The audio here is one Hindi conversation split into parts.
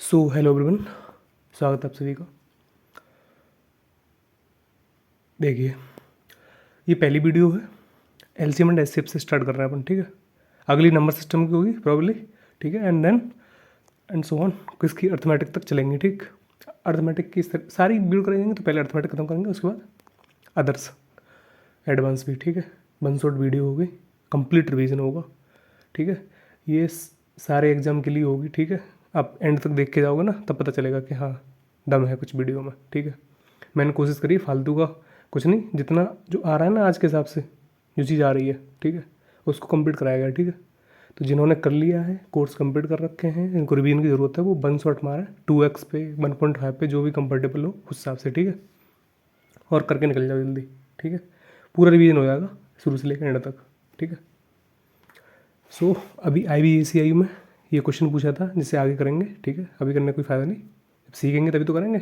सो हेलो एवरीवन, स्वागत है आप सभी का। देखिए, ये पहली वीडियो है। एलसीएम एंड एचसीएफ से स्टार्ट कर रहे हैं अपन, ठीक है। अगली नंबर सिस्टम की होगी प्रॉब्ली, ठीक है। And then and so on किसकी अर्थमेटिक तक चलेंगे, ठीक। अर्थमेटिक की सारी वीडियो करेंगे तो पहले अर्थमेटिक खत्म करेंगे, उसके बाद अदर्स एडवांस भी, ठीक है। वन शॉट वीडियो होगी, कंप्लीट रिवीजन होगा, ठीक है। ये सारे एग्जाम के लिए होगी, ठीक है। आप एंड तक देख के जाओगे ना, तब पता चलेगा कि हाँ दम है कुछ वीडियो में, ठीक है। मैंने कोशिश करी फालतू का कुछ नहीं, जितना जो आ रहा है ना आज के हिसाब से जो चीज़ आ रही है, ठीक है, उसको कंप्लीट कराया गया, ठीक है। तो जिन्होंने कर लिया है, कोर्स कंप्लीट कर रखे हैं, इनको रिवीजन की ज़रूरत है, वो वन शॉट मारें 2x पे 1.5 पे, जो भी कंफर्टेबल हो उस हिसाब से, ठीक है। और करके निकल जाओ जल्दी, ठीक है। पूरा रिवीजन हो जाएगा शुरू से लेकर एंड तक, ठीक है। सो अभी IBACI में ये क्वेश्चन पूछा था, जिससे आगे करेंगे, ठीक है। अभी करने का कोई फ़ायदा नहीं, जब सीखेंगे तभी तो करेंगे।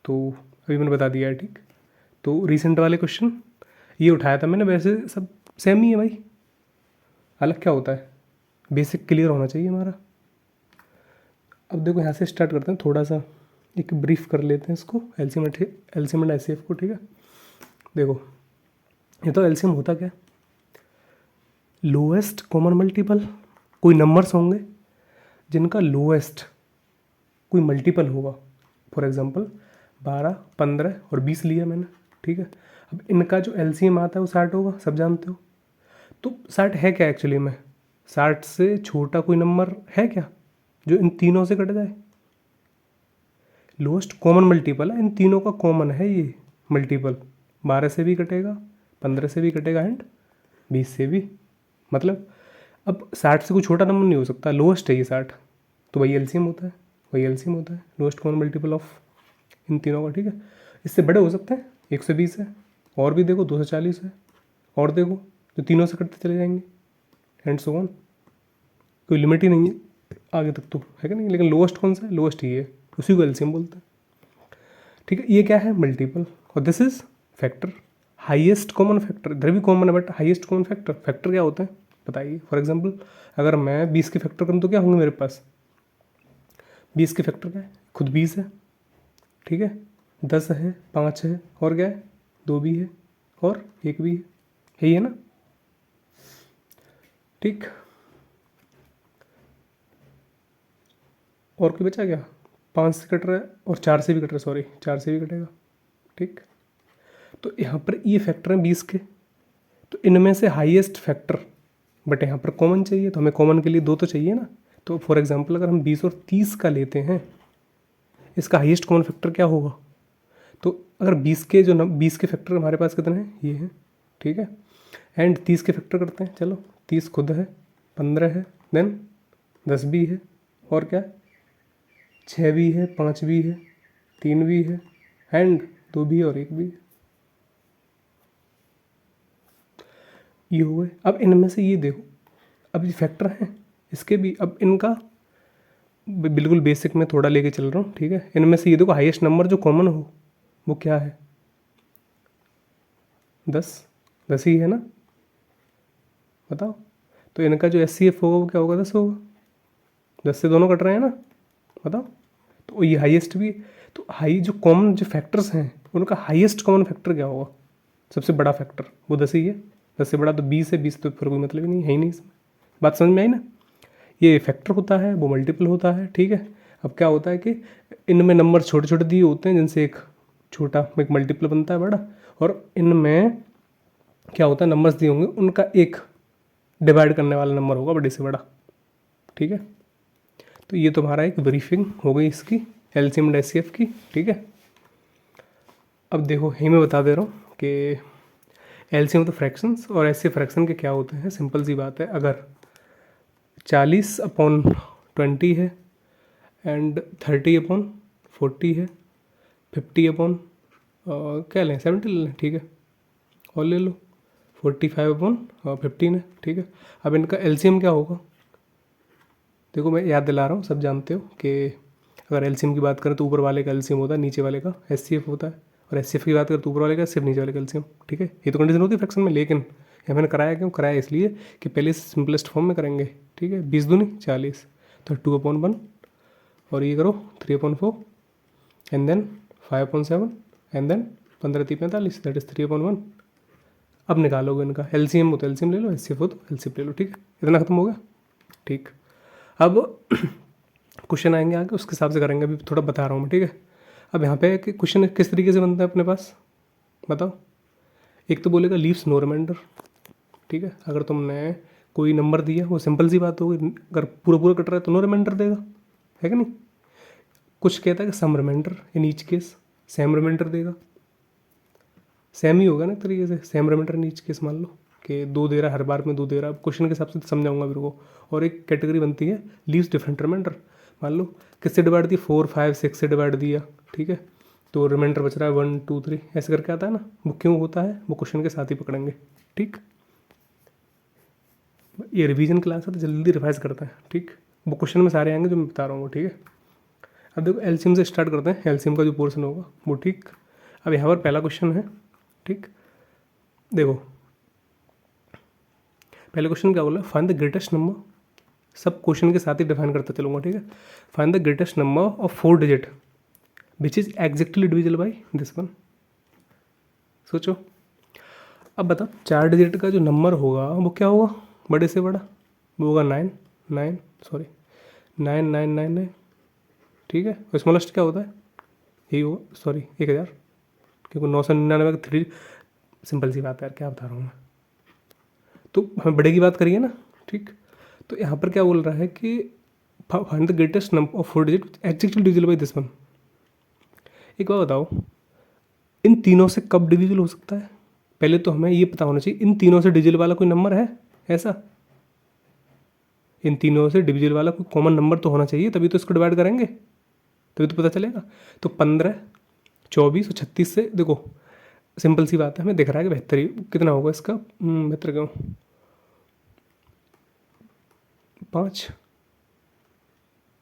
तो अभी मैंने बता दिया है, ठीक। तो रिसेंट वाले क्वेश्चन ये उठाया था मैंने, वैसे सब सेम ही है भाई, अलग क्या होता है, बेसिक क्लियर होना चाहिए हमारा। अब देखो यहाँ से स्टार्ट करते हैं, थोड़ा सा एक ब्रीफ कर लेते हैं इसको, एलसीएम एंड एचसीएफ को, ठीक है। देखो ये तो एलसीएम होता क्या है, लोएस्ट कॉमन मल्टीपल। कोई नंबर्स होंगे जिनका लोएस्ट कोई मल्टीपल होगा, फॉर एग्जांपल 12, 15 और 20 लिया मैंने, ठीक है। अब इनका जो एलसीएम आता है वो 60 होगा, सब जानते हो। तो 60 है क्या एक्चुअली में, 60 से छोटा कोई नंबर है क्या जो इन तीनों से कट जाए। लोएस्ट कॉमन मल्टीपल है, इन तीनों का कॉमन है ये मल्टीपल। 12 से भी कटेगा, 15 से भी कटेगा एंड 20 से भी। मतलब अब 60 से कोई छोटा नंबर नहीं हो सकता, लोएस्ट है ये 60, तो वही एलसीएम होता है, वही एलसीएम होता है, लोएस्ट कॉमन मल्टीपल ऑफ इन तीनों का, ठीक है। इससे बड़े हो सकते हैं, 120 है, और भी देखो 240 है, और देखो जो तीनों से कटते चले जाएंगे एंड सो ऑन। कोई लिमिट ही नहीं है आगे तक तो, है कि नहीं। लेकिन लोएस्ट कौन सा है, लोएस्ट ही है, उसी को एलसीएम बोलते हैं, ठीक है। ये क्या है, मल्टीपल, और this is factor. Highest common factor, इधर भी कॉमन है but highest common factor, factor क्या होते हैं बताइए। फॉर एग्जांपल अगर मैं 20 के फैक्टर करूँ तो क्या होंगे मेरे पास, 20 के फैक्टर क्या है, खुद 20 है, ठीक है। 10 है, 5 है, और क्या है, 2 भी है, और 1 भी है, यही है ना, ठीक। और कोई बचा क्या, 5 से कट रहा है और 4 से भी कट रहा है, सॉरी 4 से भी कटेगा, ठीक। तो यहाँ पर ये फैक्टर हैं 20 के, तो इनमें से हाईएस्ट फैक्टर, बट यहाँ पर कॉमन चाहिए, तो हमें कॉमन के लिए 2 तो चाहिए ना। तो फॉर एग्जांपल अगर हम 20 और 30 का लेते हैं, इसका हाईएस्ट कॉमन फैक्टर क्या होगा। तो अगर 20 के जो 20 के फैक्टर हमारे पास कितने हैं, ये हैं, ठीक है। एंड 30 के फैक्टर करते हैं, चलो 30 खुद है, 15 है, देन 10 भी है, और क्या, 6 भी है, 5 भी है, 3 भी है, एंड 2 भी है, और 1 भी है। ये हो गए। अब इनमें से ये देखो, अब ये फैक्टर हैं इसके भी, अब इनका बिल्कुल बेसिक में थोड़ा लेके चल रहा हूँ, ठीक है। इनमें से ये देखो हाईएस्ट नंबर जो कॉमन हो वो क्या है, 10 ही है ना, बताओ। तो इनका जो एचसीएफ होगा वो क्या होगा, 10 होगा, 10 से दोनों कट रहे हैं ना, बताओ। तो ये हाईएस्ट भी, तो हाई जो कॉमन जो फैक्टर्स हैं उनका हाईएस्ट कॉमन फैक्टर क्या होगा, सबसे बड़ा फैक्टर वो 10 ही है। 10 से बड़ा तो 20 है, 20 तो फिर कोई मतलब ही नहीं है, ही नहीं इसमें। बात समझ में आई ना। ये फैक्टर होता है, वो मल्टीपल होता है, ठीक है। अब क्या होता है कि इनमें नंबर छोटे छोटे दिए होते हैं, जिनसे एक छोटा एक मल्टीपल बनता है बड़ा, और इनमें क्या होता है, नंबर्स दिए होंगे उनका एक डिवाइड करने वाला नंबर होगा बड़े से बड़ा, ठीक है। तो ये तुम्हारा एक ब्रीफिंग हो गई इसकी एलसीएम एंड एचसीएफ की, ठीक है। अब देखो यही मैं बता दे रहा हूँ कि एलसीएम तो फ्रैक्शंस और एचसीएफ फ्रैक्शन के क्या होते हैं। सिंपल सी बात है, अगर 40/20 है, एंड 30/40 है, 50 क्या लें, 70 ले लें, ठीक है, और ले लो 45/15 है, ठीक है। अब इनका एलसीएम क्या होगा, देखो मैं याद दिला रहा हूँ, सब जानते हो कि अगर एलसीएम की बात करें तो ऊपर वाले का एलसीएम होता है, नीचे वाले का एचसीएफ होता है, और एचसीएफ की बात करें तो ऊपर वाले का सिर्फ नीचे वाले का एलसीएम, ठीक है। ये तो कंडीशन होती है फ्रैक्शन में, लेकिन यहाँ मैंने कराया क्यों, कराया इसलिए कि पहले सिंपलेस्ट फॉर्म में करेंगे, ठीक है। 20 दूनी 40, तो 2/1 और ये करो 3/4 and then 5/7 and then 15×3 = 45, that is 3/1। अब निकालोगे इनका एलसीएम हो तो एलसीएम ले लो, एचसीएफ हो तो एलसीएफ ले लो। ठीक है, इतना खत्म हो गया। ठीक, अब क्वेश्चन आएंगे आगे, उसके हिसाब से करेंगे, अभी थोड़ा बता रहा हूँ मैं। ठीक है, अब यहाँ पे क्वेश्चन किस तरीके से बनता है अपने पास, बताओ। एक तो बोलेगा लीव्स नो रिमाइंडर। ठीक है, अगर तुमने कोई नंबर दिया, वो सिंपल सी बात होगी, अगर पूरा पूरा कट रहा है तो नो रिमाइंडर देगा, है कि नहीं। कुछ कहता है कि some reminder, in each case same reminder देगा। सेम ही होगा ना एक तरीके से, same reminder in each case. मान लो कि 2 दे रहा है, हर बार में 2 दे रहा है, क्वेश्चन के हिसाब से समझाऊंगा मेरे को। और एक कैटेगरी बनती है लीव्स डिफरेंट रिमाइंडर। मान लो किससे डिवाइड दिया, 4 5 6 से डिवाइड दिया। ठीक है, तो रिमाइंडर बच रहा है 1 2 3, ऐसे करके आता है ना। वो क्यों होता है, वो क्वेश्चन के साथ ही पकड़ेंगे। ठीक, ये रिवीजन क्लास है तो जल्दी रिवाइज करते हैं। ठीक, वो क्वेश्चन में सारे आएंगे जो मैं बता रहा हूँ। ठीक है, अब देखो एलसीएम से स्टार्ट करते हैं, एलसीएम का जो पोर्शन होगा वो। ठीक, अब यहाँ पर पहला क्वेश्चन है। ठीक, देखो पहले क्वेश्चन क्या बोला, फाइंड द ग्रेटेस्ट नंबर। सब क्वेश्चन के साथ ही डिफाइन करता चलूँगा। ठीक है, find the greatest number of 4 digit which is exactly divisible by this one. सोचो, अब बताओ 4 डिजिट का जो नंबर होगा वो क्या होगा, बड़े से बड़ा, वो होगा 9 9 सॉरी 9999। ठीक है, और स्मॉलेस्ट क्या होता है, यही होगा, सॉरी 1000, क्योंकि 999 का 3। सिंपल सी बात है यार, क्या बता रहा हूँ मैं। तो हमें बड़े की बात करिए ना। ठीक, तो यहाँ पर क्या बोल रहा है कि find the greatest number of 4 digit exactly divisible by this one. एक बात बताओ, इन तीनों से कब डिविजिबल हो सकता है। पहले तो हमें ये पता होना चाहिए इन तीनों से डिविजिबल वाला कोई नंबर है ऐसा। इन तीनों से डिविजिबल वाला कोई कॉमन नंबर तो होना चाहिए, तभी तो इसको डिवाइड करेंगे, तभी तो पता चलेगा। तो 15 24 और 36 से देखो, सिंपल सी बात है, हमें दिख रहा है कि बेहतर कितना होगा इसका, बेहतर क्यों, 5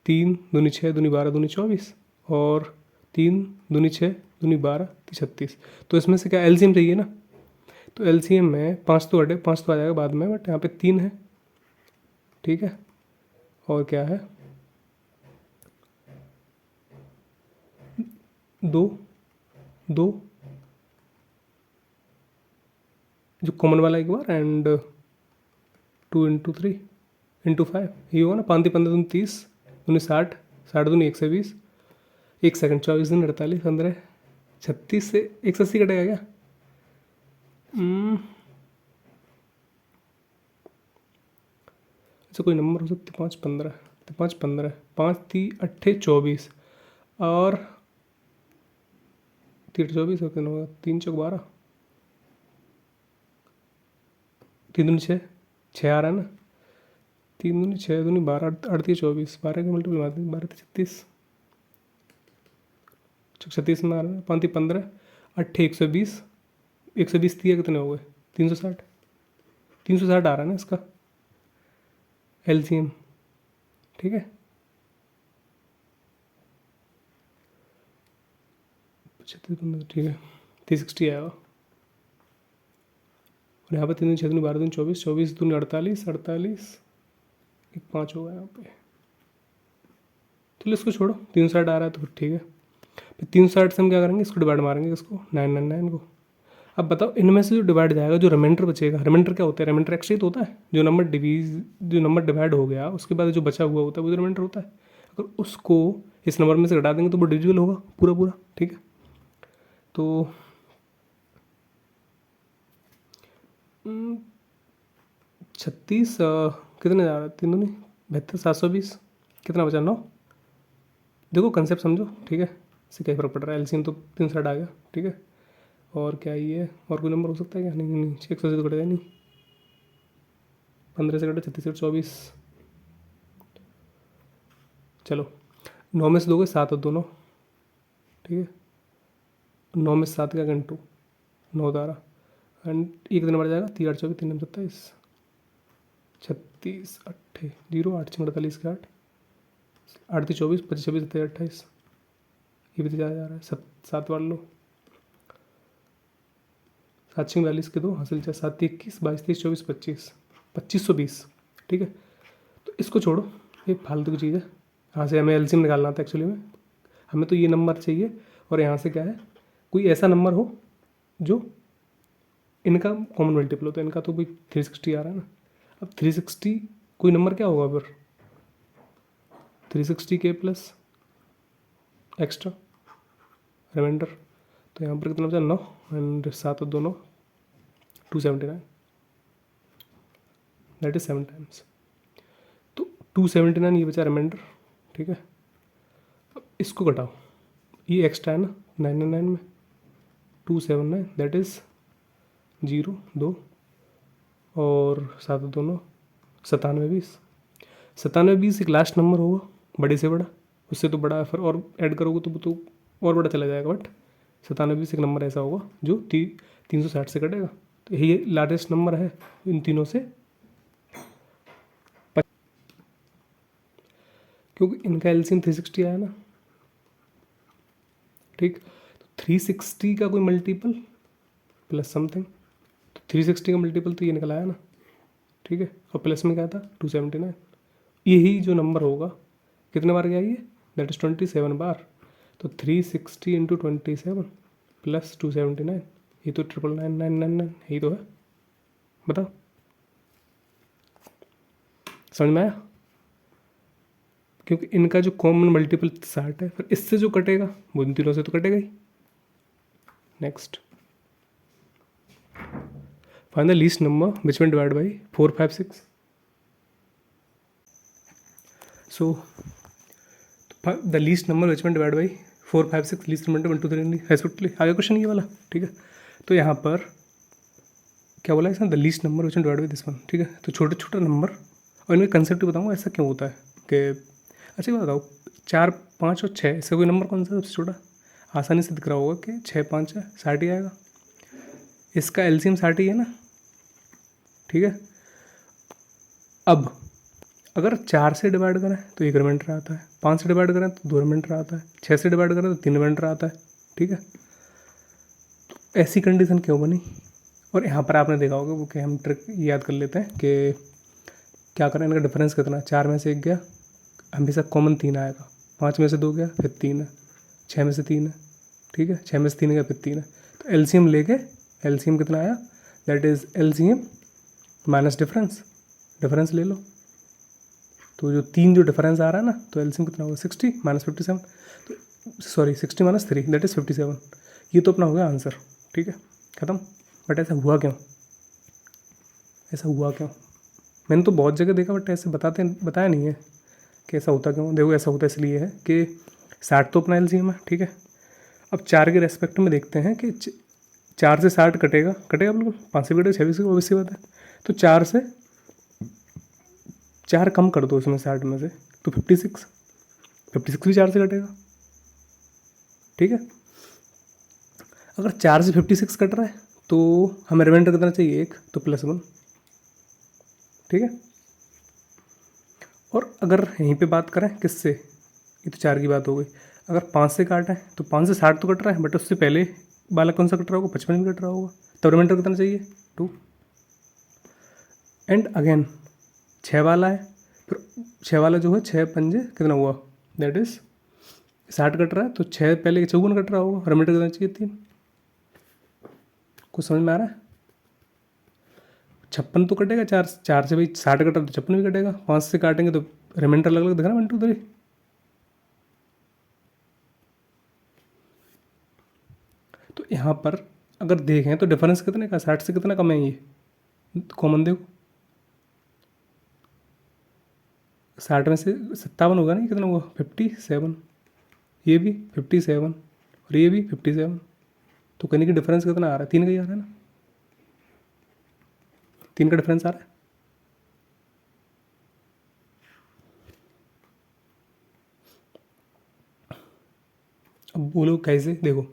3 दूनी 6 दूनी 12 दूनी 24 और 3 दूनी 6 दूनी 12 36। तो इसमें से क्या एलसीएम चाहिए ना, तो एलसीएम में 5 तो हटे, 5 तो आ जाएगा बाद में, बट यहाँ पे 3 है। ठीक है, और क्या है 2 2 जो कॉमन वाला एक बार, एंड 2 × 3 × 5, ये होगा ना। 5 15 दूनी 30 दूनी 60 60 दूनी 120, 1 सेकंड 24 दिन 48 15 36 से 180 कटेगा क्या। अच्छा कोई नंबर हो सकता है, 5 15 तो 5 15 5 3 8 24 और 3 24 और कितना होगा, 3 चौक 12 3 दूनी 6 6 आ रहा है ना, 3 दूनी 6 दूनी 12 38 24 12 के मल्टीपल मारते 12 36 36 में आ रहा है, 5 15 8 120 120 3 कितने हो गए 360 360 आ रहा है ना इसका एलसीएम। ठीक है, 36 15 ठीक है 360 आएगा। और यहाँ पर 3 दूनी 6 दूनी 12 दूनी 24 24 दूनी 48 48 एक 5 होगा यहाँ पे। चलो इसको छोड़ो, 360 आ रहा है तो फिर ठीक है। फिर 360 से हम क्या करेंगे, इसको डिवाइड मारेंगे, इसको 999 को। अब बताओ इनमें से जो डिवाइड जाएगा, जो रिमाइंडर बचेगा, रिमाइंडर क्या होता है, रिमाइंडर एक्स तो होता है। जो नंबर डिवाइड हो गया उसके बाद जो बचा हुआ होता है वो जो रिमाइंडर होता है, अगर उसको इस नंबर में से घटा देंगे तो वो डिविजिबल होगा पूरा पूरा। ठीक है, तो 36 कितने जा रहा है, 3 दूनी 72 720 कितना बचा 9। देखो कंसेप्ट समझो। ठीक है, इससे क्या फ़र्क पड़ रहा है, एलसीएम तो 360 आ गया। ठीक है, और क्या ये और कोई नंबर हो सकता है क्या, नहीं नहीं 100 से तो कटेगा नहीं, 15 से कटे 36 से 24। चलो 9 में से दोगे 7 और 2 9। ठीक है, 9 में से 7 का घंटू 9 12 एंड एक दिन बढ़ जाएगा 3 8 24 3 27 36 8 0 8 6 48 के 8 8 24 25 26 27 28, ये भी तो जा रहा है 7 बार लो, 7 6 42 के 2 हासिल 4 7 21 22 23 24 25 2520। ठीक है, तो इसको छोड़ो, ये फालतू की चीज़ है, यहाँ से हमें एलसीएम निकालना था एक्चुअली में, हमें तो ये नंबर चाहिए और यहाँ से क्या है, कोई ऐसा नंबर हो जो इनका कॉमन मल्टीपल हो। तो इनका तो कोई 360 आ रहा है ना। अब 360 कोई नंबर क्या होगा फिर, 360 के प्लस एक्स्ट्रा रिमाइंडर। तो यहाँ पर कितना बचा 9 एंड 7 और 2 9 279, दैट इज 7 टाइम्स। तो 279 ये बचा रिमाइंडर, ठीक है। अब इसको घटाओ, ये एक्स्ट्रा है ना 999 में, 279 दैट इज़ 0 2 और 7 2 9 97 20। 97 20 एक लास्ट नंबर होगा बड़े से बड़ा, उससे तो बड़ा है फिर और ऐड करोगे तो वो तो और बड़ा चला जाएगा, बट 97 20 एक नंबर ऐसा होगा जो 360 से कटेगा। तो यही लार्जेस्ट नंबर है इन तीनों से, क्योंकि इनका एलसीएम 360 आया ना, ठीक। तो 360 का कोई मल्टीपल प्लस समथिंग, तो 360 का मल्टीपल तो ये निकल आया ना, ठीक है। और प्लस में क्या था 279, यही जो नंबर होगा कितने बार गया ये, दैट इज 27 बार। तो 360 इंटू 27 प्लस 279, ये तो 99999 यही तो है। बताओ समझ में आया, क्योंकि इनका जो कॉमन मल्टीपल 60 है, फिर इससे जो कटेगा वो इन तीनों से तो कटेगा ही। Next, find the least number which one divide by 4 5 6। So the least number which one divide by 4 5 6, least number 1 2 3 respectively. आगे क्वेश्चन ये वाला, ठीक है। तो यहाँ पर क्या बोला है इसमें, the least number which one divide by this one, ठीक है। तो छोटे छोटा नंबर, और इनमें कंसेप्ट बताऊँगा ऐसा क्यों होता है कि, अच्छा ये बताओ 4 5 और 6, इससे कोई नंबर कौन सा सबसे छोटा, आसानी से दिख रहा होगा कि 6 5 है 60 ही आएगा। इसका एलसीएम 60 ही है ना, ठीक है। अब अगर 4 से डिवाइड करें तो 1 रिमाइंडर आता है, 5 से डिवाइड करें तो 2 रिमाइंडर आता है, 6 से डिवाइड करें तो 3 रिमाइंडर आता है, ठीक है। तो ऐसी कंडीशन क्यों बनी, और यहाँ पर आपने देखा होगा वो कि हम ट्रिक याद कर लेते हैं कि क्या करें, इनका डिफरेंस कितना है, 4 में से 1 गया, हमेशा कॉमन 3 आएगा, 5 में से 2 गया फिर 3 है, 6 में से 3 है, ठीक है, 6 में से 3 गया फिर 3 है। तो एलसीएम लेके, एलसीएम कितना आया, that is LCM minus difference, difference ले लो। तो जो 3 जो डिफरेंस आ रहा है ना, तो एलसीएम कितना होगा 60 माइनस 57, तो सॉरी 60 माइनस 3 दैट इज़ 57। ये तो अपना हो गया आंसर, ठीक है, ख़त्म। बट ऐसा हुआ क्यों, ऐसा हुआ क्यों, मैंने तो बहुत जगह देखा बट ऐसे बताया नहीं है कि ऐसा होता क्यों। देखो ऐसा होता इसलिए है कि 60 तो अपना एलसीएम है, ठीक है। अब 4 के रेस्पेक्ट में देखते हैं कि 4 से 60 कटेगा, कटेगा बिल्कुल, 5 से कटेगा 6 से, वो सी बात है। तो 4 से 4 कम कर दो उसमें 60 में से, तो 56 भी 4 से कटेगा, ठीक है। अगर 4 से 56 कट रहा है तो हमें रिमाइंडर कितना चाहिए 1, तो +1, ठीक है। और अगर यहीं पे बात करें किससे, ये तो 4 की बात हो गई, अगर 5 से काटें तो 5 से 60 तो कट रहा है, बट उससे पहले वाला कौन सा कट रहा होगा, 55 भी कट रहा होगा, तो रिमाइंडर कितना चाहिए 2। एंड अगेन 6 वाला है, फिर 6 वाला जो है 6 पंजे कितना हुआ, दैट इज़ 60 कट रहा है, तो 6 पहले 54 कट रहा होगा, रिमाइंडर कितना चाहिए 3। कुछ समझ में आ रहा है, 56 तो कटेगा, 4 से भाई 60 कटा तो 56 भी कटेगा, 5 से काटेंगे तो रिमाइंडर अलग अलग दिखा ना 1 2 3। तो यहाँ पर अगर देखें तो डिफरेंस कितने का, 60 से कितना कम है ये, कॉमन देखो, 60 में से 57 होगा ना, कितना हुआ 57, ये भी 57 और ये भी 57, तो कहने की डिफरेंस कितना आ रहा है, 3 का ही आ रहा है ना, 3 का डिफरेंस आ रहा है। अब बोलो कैसे, देखो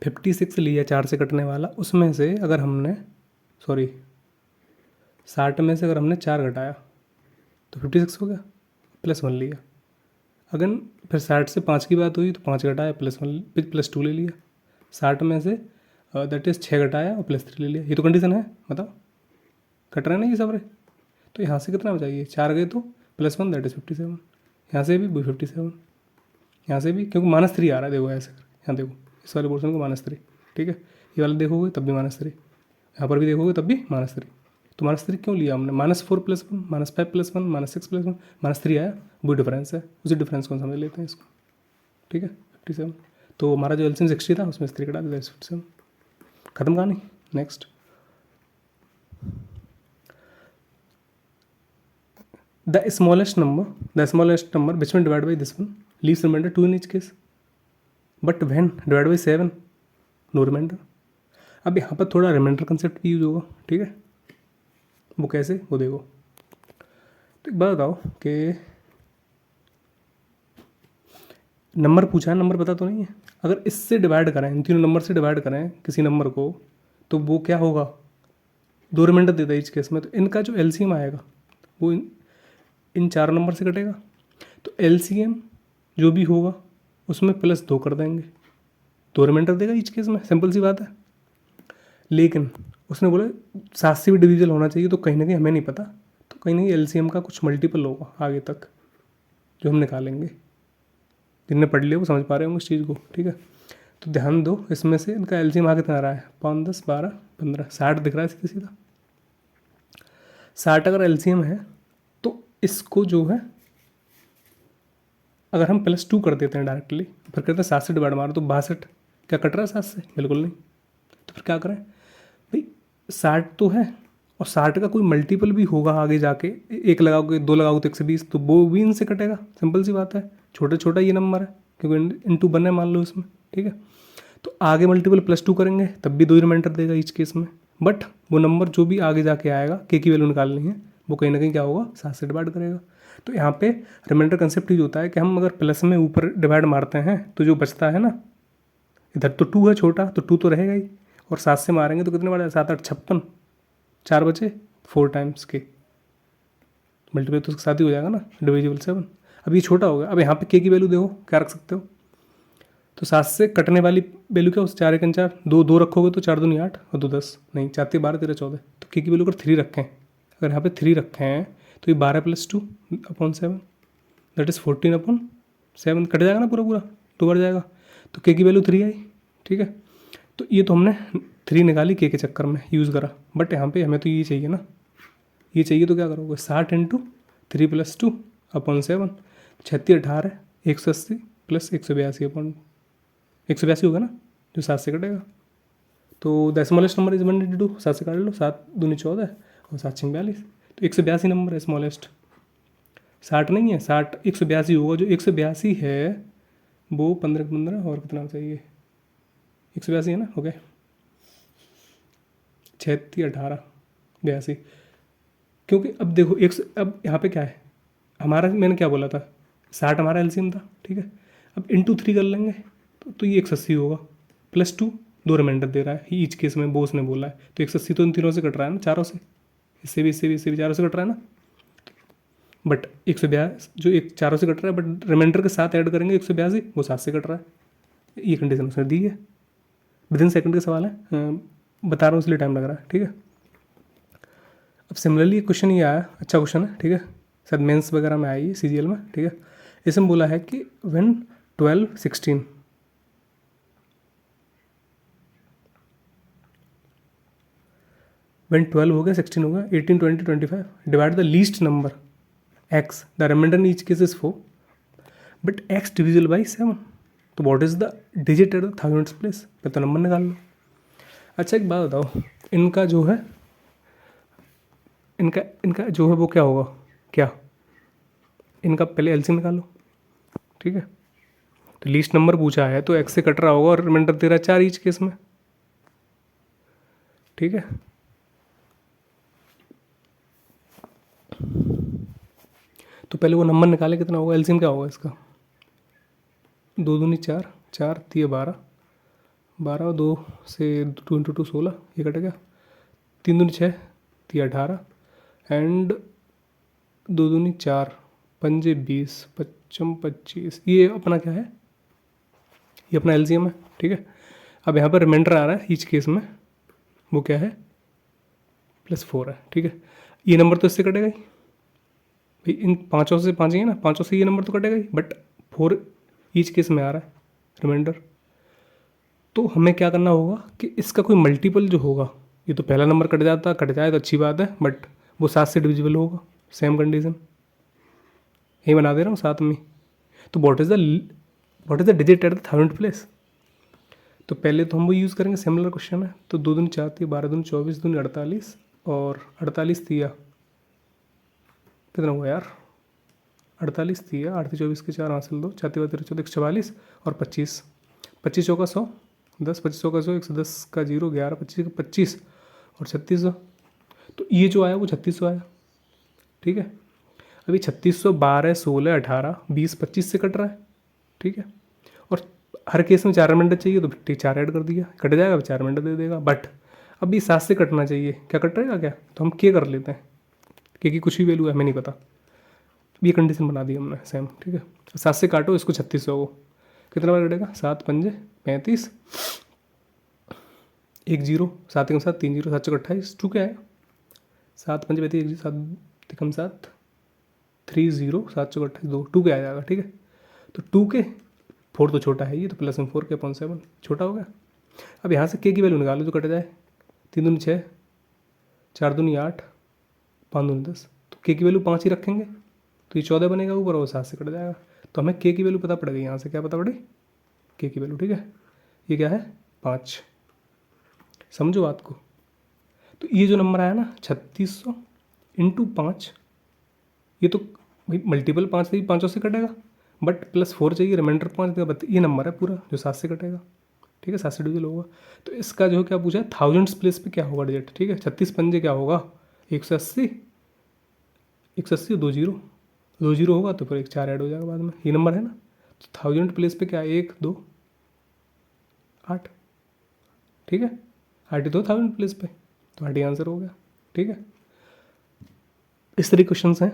56 लिया 4 से कटने वाला, उसमें से अगर हमने 60 में से अगर हमने 4 घटाया तो 56 हो गया, +1 लिया। अगर फिर 60 से 5 की बात हुई तो 5 घटाया +2 ले लिया, 60 में से दैट इज़ 6 घटाया और +3 ले लिया। ये तो कंडीशन है, बताओ कट रहा है ना ये सब रे। तो यहाँ से कितना बचा, ये 4 गए तो +1 दैट इज़ 57, यहाँ से भी B57, यहाँ से भी, क्योंकि -3 आ रहा है, देखो ऐसे यहाँ देखो इस वाले पोर्शन को -3, ठीक है। ये वाला देखोगे तब भी -3, यहाँ पर भी देखोगे तब भी -3। तो -3 क्यों लिया हमने? -4 + 1, -5 + 1, -6 + 1, -3 आया, वो डिफरेंस है, उसी डिफरेंस को समझ लेते हैं इसको, ठीक है। 57, तो हमारा जो एलसीएम 60 था उसमें 3 कटा दिया, 57, खत्म कहानी। Next, the smallest number which one divide by this one leaves remainder 2 in each case, but when divide by 7 no remainder. अब यहाँ पर थोड़ा रिमाइंडर कंसेप्ट भी यूज होगा, ठीक है। वो कैसे, वो देखो। तो एक बात बताओ कि नंबर पूछा है, नंबर पता तो नहीं है, अगर इससे डिवाइड करें, इन तीनों नंबर से डिवाइड करें किसी नंबर को, तो वो क्या होगा? 2 रिमाइंडर देता है इस केस में। तो इनका जो एलसीएम आएगा वो इन 4 नंबर से कटेगा। तो एलसीएम जो भी होगा उसमें +2 कर देंगे, 2 रिमाइंडर देगा ईच केस में, सिंपल सी बात है। लेकिन उसने बोला 7 से भी डिविजिबल होना चाहिए, तो कहीं ना कहीं हमें नहीं पता, तो कहीं ना कहीं एलसीएम का कुछ मल्टीपल होगा आगे तक जो हम निकालेंगे। जिनने पढ़ लिया वो समझ पा रहे होंगे इस चीज़ को, ठीक है। तो ध्यान दो, इसमें से इनका एलसीएम आगे कितना आ रहा है? 5, 10, 12, 15, 60 दिख रहा है सीधा सीधा। 60 अगर एलसीएम है तो इसको जो है अगर हम +2 कर देते हैं डायरेक्टली, फिर कहते हैं 7 से डिवाइड मारो, तो 62 क्या कट रहा है 7 से? बिल्कुल नहीं। तो फिर क्या करें भाई? 60 तो है, और 60 का कोई मल्टीपल भी होगा आगे जाके, 1 लगाओगे, 2 लगाओगे तो 120, तो वो भी इनसे कटेगा, सिंपल सी बात है। छोटा छोटा ये नंबर है क्योंकि इंटू 1 है मान लो इसमें, ठीक है। तो आगे मल्टीपल +2 करेंगे तब भी 2 रिमाइंडर देगा इस केस में, बट वो नंबर जो भी आगे जाके आएगा के की वैल्यू निकालनी है, वो कहीं ना कहीं क्या होगा? 7 से डिवाइड करेगा। तो यहाँ पे रिमाइंडर कंसेप्ट यूज होता है कि हम अगर प्लस में ऊपर डिवाइड मारते हैं तो जो बचता है ना, इधर तो 2 है छोटा, तो 2 तो रहेगा ही, और 7 से मारेंगे तो कितने बड़ा? 7, 8, 56, 4 बचे, 4 टाइम्स के मल्टीप्लाई तो उसके साथ ही हो जाएगा ना, डिविजिबल 7। अब ये छोटा हो गया। अब यहाँ पे के की वैल्यू देखो क्या रख सकते हो, तो 7 से कटने वाली वैल्यू क्या? उस 4 1 4, 2 रखोगे तो 4 दूनी 8 और 2 10, नहीं 4 3 12 13 14, तो के की वैल्यू अगर 3 रखें, अगर यहाँ पे 3 रखें हैं तो ये 12 + 2/7 दैट इज़ 14/7, कट जाएगा ना पूरा पूरा, 2 बार जाएगा, तो के की वैल्यू 3 आई, ठीक है। तो ये तो हमने 3 निकाली के चक्कर में यूज़ करा, बट यहाँ पे हमें तो ये चाहिए ना, ये चाहिए, तो क्या करोगे? 60 × 3 + 2/7, 36 18 180 + 182 होगा ना, जो 7 से कटेगा। तो द स्मॉलेस्ट नंबर इज 122, 7 से काट लो, 7 दूनी 14 और 7 6 42, तो 182 नंबर है स्मॉलेस्ट। 60 नहीं है, 60 182 होगा। जो 182 है वो 15 15 और कितना चाहिए? 182 है ना, ओके। 36 18 82, क्योंकि अब देखो अब यहाँ पे क्या है हमारा, मैंने क्या बोला था? 60 हमारा एलसीएम था, ठीक है। अब इंटू 3 कर लेंगे तो ये 180 होगा, +2 2 रिमाइंडर दे रहा है ईच केस में, बोस ने बोला है, तो 180 तो इन तीनों से कट रहा है ना, चारों से, इससे भी इससे भी इससे भी, चारों से कट रहा है ना। बट 182 जो एक चारों से कट रहा है, बट रिमाइंडर के साथ ऐड करेंगे 182, वो 7 से कट रहा है। ये कंडीशन उसने दी है, विदिन सेकंड का सवाल है, बता रहा हूँ इसलिए टाइम लग रहा है, ठीक है। अब सिमिलरली एक क्वेश्चन ये आया, अच्छा क्वेश्चन है, ठीक है, शायद मेंस वगैरह में आई है CGL में, ठीक है। इसमें बोला है कि व्हेन 12 16 व्हेन 12 हो गया, 16 हो गया, 18 20 25, divide the least number x, the remainder in each case is 4, but x divisible by 7, तो what is the digit at the thousands place? तो नंबर निकाल लो। अच्छा एक बात बताओ, इनका जो है इनका जो है वो क्या होगा? क्या इनका पहले एलसीएम निकालो, ठीक है। तो लीस्ट नंबर पूछा है तो x से कट रहा होगा, और रिमाइंडर दे रहा है 4 ईच केस में, ठीक है। तो पहले वो नंबर निकाले, कितना होगा एलसीएम, क्या होगा इसका? 2 दूनी 4, 4 3 12, 12 और 2 से 2 × 2 16, ये कट गया, 3 दूनी 6 3 18 एंड 2 दूनी 4 5 20 55 25, ये अपना क्या है? ये अपना एलसीएम है, ठीक है। अब यहाँ पर रिमाइंडर आ रहा है ईच केस में, वो क्या है? +4 है, ठीक है। ये नंबर तो इससे कटेगा ही, भाई इन पाँचों से पाँच ही है ना, पाँचों से ये नंबर तो कटेगा ही, बट 4 ईच केस में आ रहा है रिमाइंडर। तो हमें क्या करना होगा कि इसका कोई मल्टीपल जो होगा, ये तो पहला नंबर कट जाता, कट जाए तो अच्छी बात है, बट वो 7 से डिविजिबल होगा, सेम कंडीशन यही बना दे रहा हूँ 7 में। तो what is the digit at the 1000th place. तो पहले तो हम वो यूज़ करेंगे, सिमिलर क्वेश्चन है। तो 2 दूनी 4 थी, 12 दूनी 24, दूनी 48, और 48 थी या कितना हुआ यार, 48 थी या 8 थी 24 के 4 हासिल 2, 4 3 14 44 और 25, 25 चौका 100, 10, 25 चौका 100, 110 का 0, 11, 25 का 25 और 3600। तो ये जो आया वो 3600 आया, ठीक है। अभी 3600 12 16 18 20 25 से कट रहा है, ठीक है। और हर केस में 4 रिमाइंडर चाहिए, तो ठीक 4 ऐड कर दिया, कट जाएगा, 4 रिमाइंडर दे देगा। बट अभी 7 से कटना चाहिए, क्या कट रहेगा क्या, तो हम के कर लेते हैं, के की कुछ भी वैल्यू है हमें नहीं पता, ये कंडीशन बना दी हमने सेम, ठीक है। 7 से काटो इसको 3600 को, कितना बार कटेगा, 7 पंजे 35, 1 0, 7 एकम 7, 3 0, 7 चौक 28, 2 क्या है, 7 पंजे 35, 1 7 एकम 7, 3 0, 7 चौक 28, 2, 2 क्या आ जाएगा, ठीक है। तो 2 के 4 तो छोटा है ये, तो प्लस में 4 के अपॉन 7 छोटा हो गया। अब यहाँ से के की वैल्यू निकालो जो कट जाए, 3 दूनी 6, 4 दूनी 8, 5 दूनी 10, तो के की वैल्यू 5 ही रखेंगे, तो ये 14 बनेगा ऊपर, और 7 से कट जाएगा। तो हमें के की वैल्यू पता पड़ेगी, यहाँ से क्या पता पड़े, के की वैल्यू, ठीक है। ये क्या है 5, समझो बात को। तो ये जो नंबर आया ना 3600 इंटू 5, ये तो भाई मल्टीपल 5 से ही 5 से कटेगा, बट प्लस 4 चाहिए, रिमाइंडर 5 देगा, ये नंबर है पूरा जो 7 से कटेगा, ठीक है, 7 से डिविजल होगा। तो इसका जो क्या पूछा है, 1000th प्लेस पे क्या होगा डिजिट, ठीक है। 36 पंजे क्या होगा, 180, 180 2 0, 2 0 होगा तो फिर एक 4 ऐड हो जाएगा बाद में, ये नंबर है ना। तो 1000th प्लेस पे क्या, 1 2 8, ठीक है, 8 ही तो 1000th प्लेस पे, तो 8 ही आंसर हो गया, ठीक है। इस तरह क्वेश्चन हैं,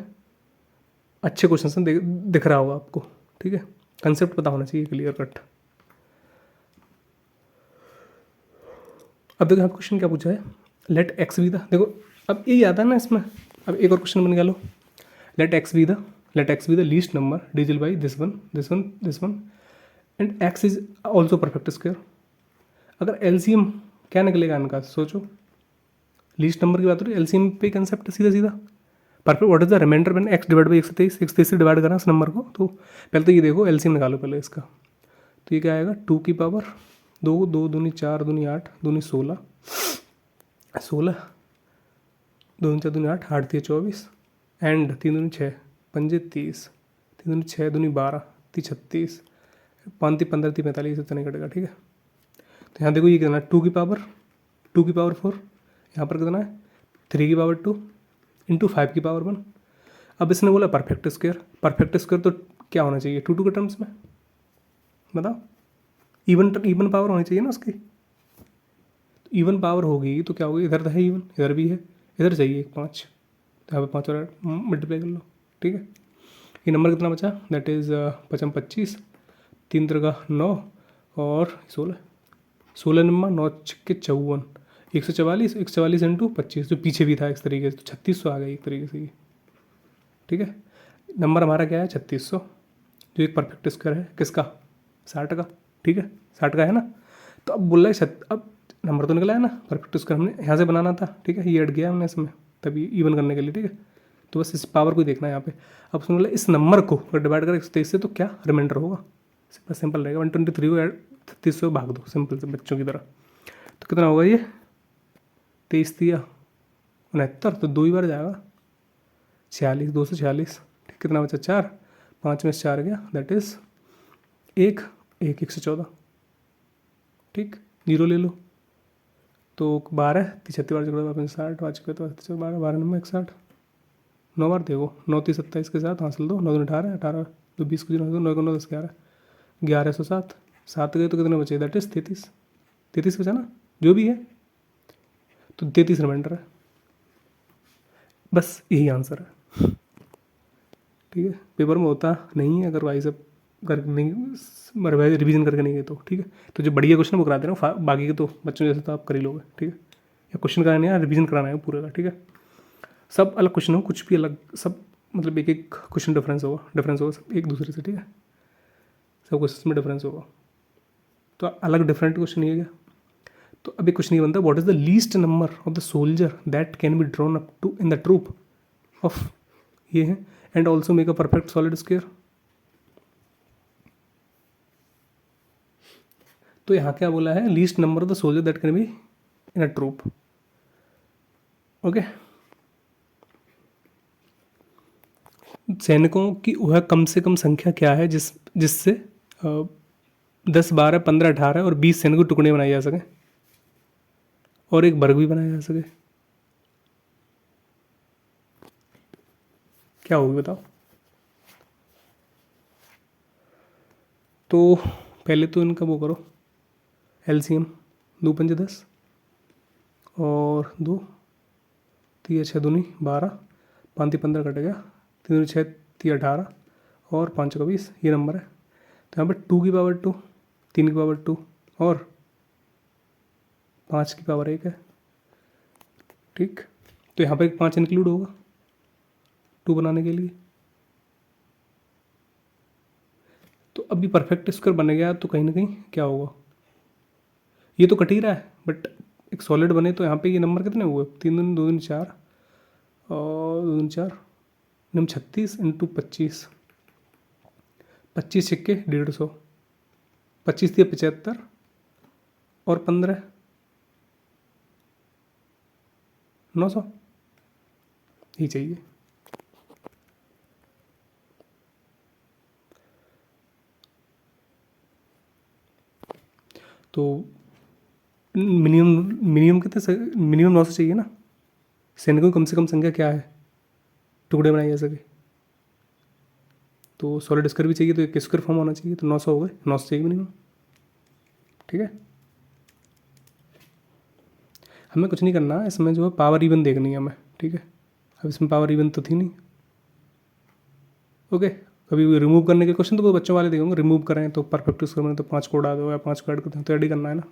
अच्छे क्वेश्चन हैं, दिख रहा होगा आपको, ठीक है। कंसेप्ट पता होना चाहिए क्लियर कट। अब देखो यहाँ क्वेश्चन क्या पूछा है, लेट एक्स बी द, देखो अब यही आता है ना इसमें। अब एक और क्वेश्चन बन गया, लो let x be the least number digital by this one and x is also perfect square. अगर एलसीएम क्या निकलेगा इनका, सोचो, लीस्ट नंबर की बात हो रही है, एलसीएम पे कंसेप्ट सीधा सीधा perfect. What is the remainder when x divide by 123, 123 से डिवाइड करना इस नंबर को। तो पहले तो ये देखो एलसीएम निकालो पहले इसका, तो ये क्या आएगा 2 की पावर 2, 2 दूनी 4 दूनी 8 दूनी 16, 16 2 दूनी 4 दूनी 8, 8 थी 24 एंड 3 दूनी 6 पंजे 30, 3 दूनी 6 दूनी 12 थी 36, 5 थी 15 थी 45, इतना नहीं कटेगा, ठीक है। तो यहाँ देखो ये कितना है, 2 की पावर 4, यहाँ पर कितना है 3 की पावर 2 इंटू 5 की पावर 1। अब इसने बोला परफेक्ट स्क्वायर तो क्या होना चाहिए 2 2 के टर्म्स में, बताओ, इवन पावर होनी चाहिए ना उसकी। इवन पावर होगी तो क्या होगी, इधर तो है इवन, इधर भी है, इधर चाहिए 5, तो यहाँ पे 5 और मल्टीप्लाई कर लो, ठीक है। ये नंबर कितना बचा, दैट इज़ 5 25, 3 3 9 और 16, 16 नंबर 9 6 54, 144, 144 इंटू 25 जो पीछे भी था इस तरीके से, तो 3600 आ गया एक तरीके से, ठीक है। नंबर हमारा क्या है 3600, जो एक परफेक्ट स्क्वायर है किसका, 60 का, ठीक है, 60 का है ना। तो अब बोल रहा है अब नंबर तो निकला है ना, परफेक्ट स्क्वायर हमने यहाँ से बनाना था, ठीक है, ये अट गया हमने इसमें तभी इवन करने के लिए, ठीक है। तो बस इस पावर को ही देखना है यहाँ पे। अब उसने बोला इस नंबर को अगर डिवाइड करें 123 से तो क्या रिमाइंडर होगा, सिंपल रहेगा, 123 को 36 से भाग दो, सिंपल से बच्चों की तरह। तो कितना होगा ये 23 दिया 69, तो 2 ही बार जाएगा 46, 2 से 46, ठीक, कितना बचा 4, 5 में से 4 गया, दैट इज़ 1 1 से 14, ठीक, 0 ले लो तो 12 36 बार जोड़ा 60, 5 के तो 12 12 नंबर 61, 9 बार देखो 9 3 27 के साथ हासिल 2, 9 2 18, 18 2 20 को 9 9 9 10 11, 1107, 7 गए तो कितने बचे, दैट इज़ 33, 33 बचा ना जो भी है, तो 33 रिमाइंडर है, बस यही आंसर है, ठीक है। पेपर में होता नहीं है अगर भाई सब कर नहीं रिवीजन करके नहीं गए तो, ठीक है। तो जो बढ़िया क्वेश्चन वो करा दे रहा हूँ, बाकी के तो बच्चों जैसे तो आप कर ही लोगे, ठीक है। या क्वेश्चन कराना है या रिवीजन कराना है पूरे का, ठीक है। सब अलग क्वेश्चन हो, कुछ भी अलग, सब मतलब एक एक क्वेश्चन डिफरेंस होगा सब एक दूसरे से, ठीक है, सब क्वेश्चन में डिफरेंस होगा। तो अलग डिफरेंट क्वेश्चन ये गया। तो अभी क्वेश्चन ये बनता है, what is the least number of the soldier that can be drawn up to in the troop of, ये है, and also make a perfect solid square. तो यहाँ क्या बोला है, least number of the soldier that can be in a troop. Okay, सैनिकों की वह कम से कम संख्या क्या है जिससे 10, 12, 15, 18 और 20 सैनिकों के टुकड़े बनाए जा सकें और एक वर्ग भी बनाया जा सके। क्या होगी बताओ। तो पहले तो इनका वो करो, एलसीएम, 2 पंजे 10 और 2 3 6 दूनी 12, 5 3 15 कट गया, 3 6 3 18 और 5 का 20, ये नंबर है। तो यहाँ पर 2 की पावर 2, 3 की पावर 2 और 5 की पावर 1 है, ठीक। तो यहाँ पर एक 5 इंक्लूड होगा 2 बनाने के लिए। तो अभी परफेक्ट स्क्वायर बन गया, तो कहीं ना कहीं क्या होगा, ये तो कट ही रहा है, बट एक सॉलिड बने तो यहाँ पे ये नंबर कितने हुए, 3 दूनी 2 दूनी 4 और 2 दूनी 4 नम 36 इंटू 25, 25 सिक्के 150, 25 दिया 75 और 15 900 ही चाहिए। तो मिनिमम कितने, मिनिमम 900 चाहिए ना। सैनिकों की कम से कम संख्या क्या है, टुकड़े बनाए जा सके। तो सॉलिड स्क्वायर भी चाहिए, तो एक स्क्वायर फॉर्म होना चाहिए, तो 900 हो गए, 900 चाहिए मिनिमम, ठीक है। हमें कुछ नहीं करना है इसमें, जो है पावर इवन देखनी है हमें, ठीक है। अब इसमें पावर इवन तो थी नहीं, ओके। कभी रिमूव करने के क्वेश्चन तो बच्चों वाले देखेंगे, रिमूव करें तो परफेक्ट स्क्वायर में तो 5 को उड़ा दो या 5 को ऐड कर दो, तो ऐड ही करना है ना,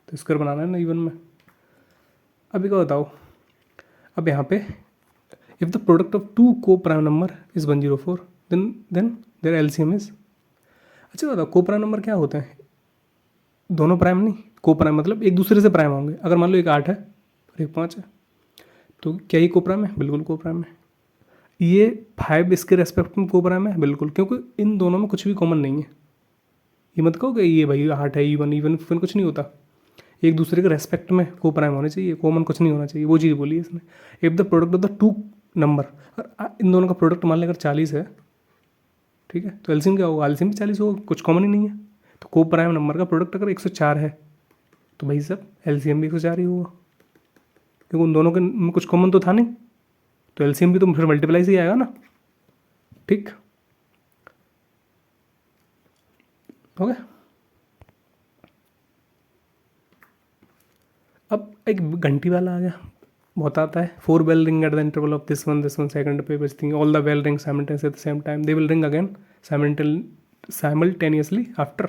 तो स्क्वायर बनाना है ना इवन में। अभी क्या बताओ, अब यहाँ पे if the product of 2 coprime number is 104 then their LCM is. अच्छा बताओ, को प्राइम नंबर क्या होते हैं, दोनों प्राइम नहीं, को प्राइम मतलब एक दूसरे से प्राइम होंगे। अगर मान लो एक 8 है और एक 5 है, तो क्या ये को प्राइम है, बिल्कुल को प्राइम है। ये 5 इसके रेस्पेक्ट में को प्राइम है, बिल्कुल, क्योंकि इन दोनों में कुछ भी कॉमन नहीं है। ये मत कहो कि ये भाई 8 है, इवन कुछ नहीं होता, एक दूसरे के रेस्पेक्ट में को प्राइम होने चाहिए, कॉमन कुछ नहीं होना चाहिए, वो चीज़ बोली है इसने। If the product of the 2 number, इन दोनों का प्रोडक्ट मान लें अगर 40 है, ठीक है, तो एलसीएम क्या होगा, एलसीएम भी 40 होगा, कुछ कॉमन ही नहीं है। तो को प्राइम नंबर का प्रोडक्ट अगर 104 है, तो भाई साहब एलसीएम भी 104 ही होगा, क्योंकि उन दोनों के में कुछ कॉमन तो था नहीं, तो एलसीएम भी तो फिर मल्टीप्लाई से ही आएगा ना, ठीक हो गया। अब एक घंटी वाला आ गया, बहुत आता है, 4 bell ring at the interval of this one second पे बजती हैं, all the bell ring simultaneously at the same time, they will ring again simultaneously after.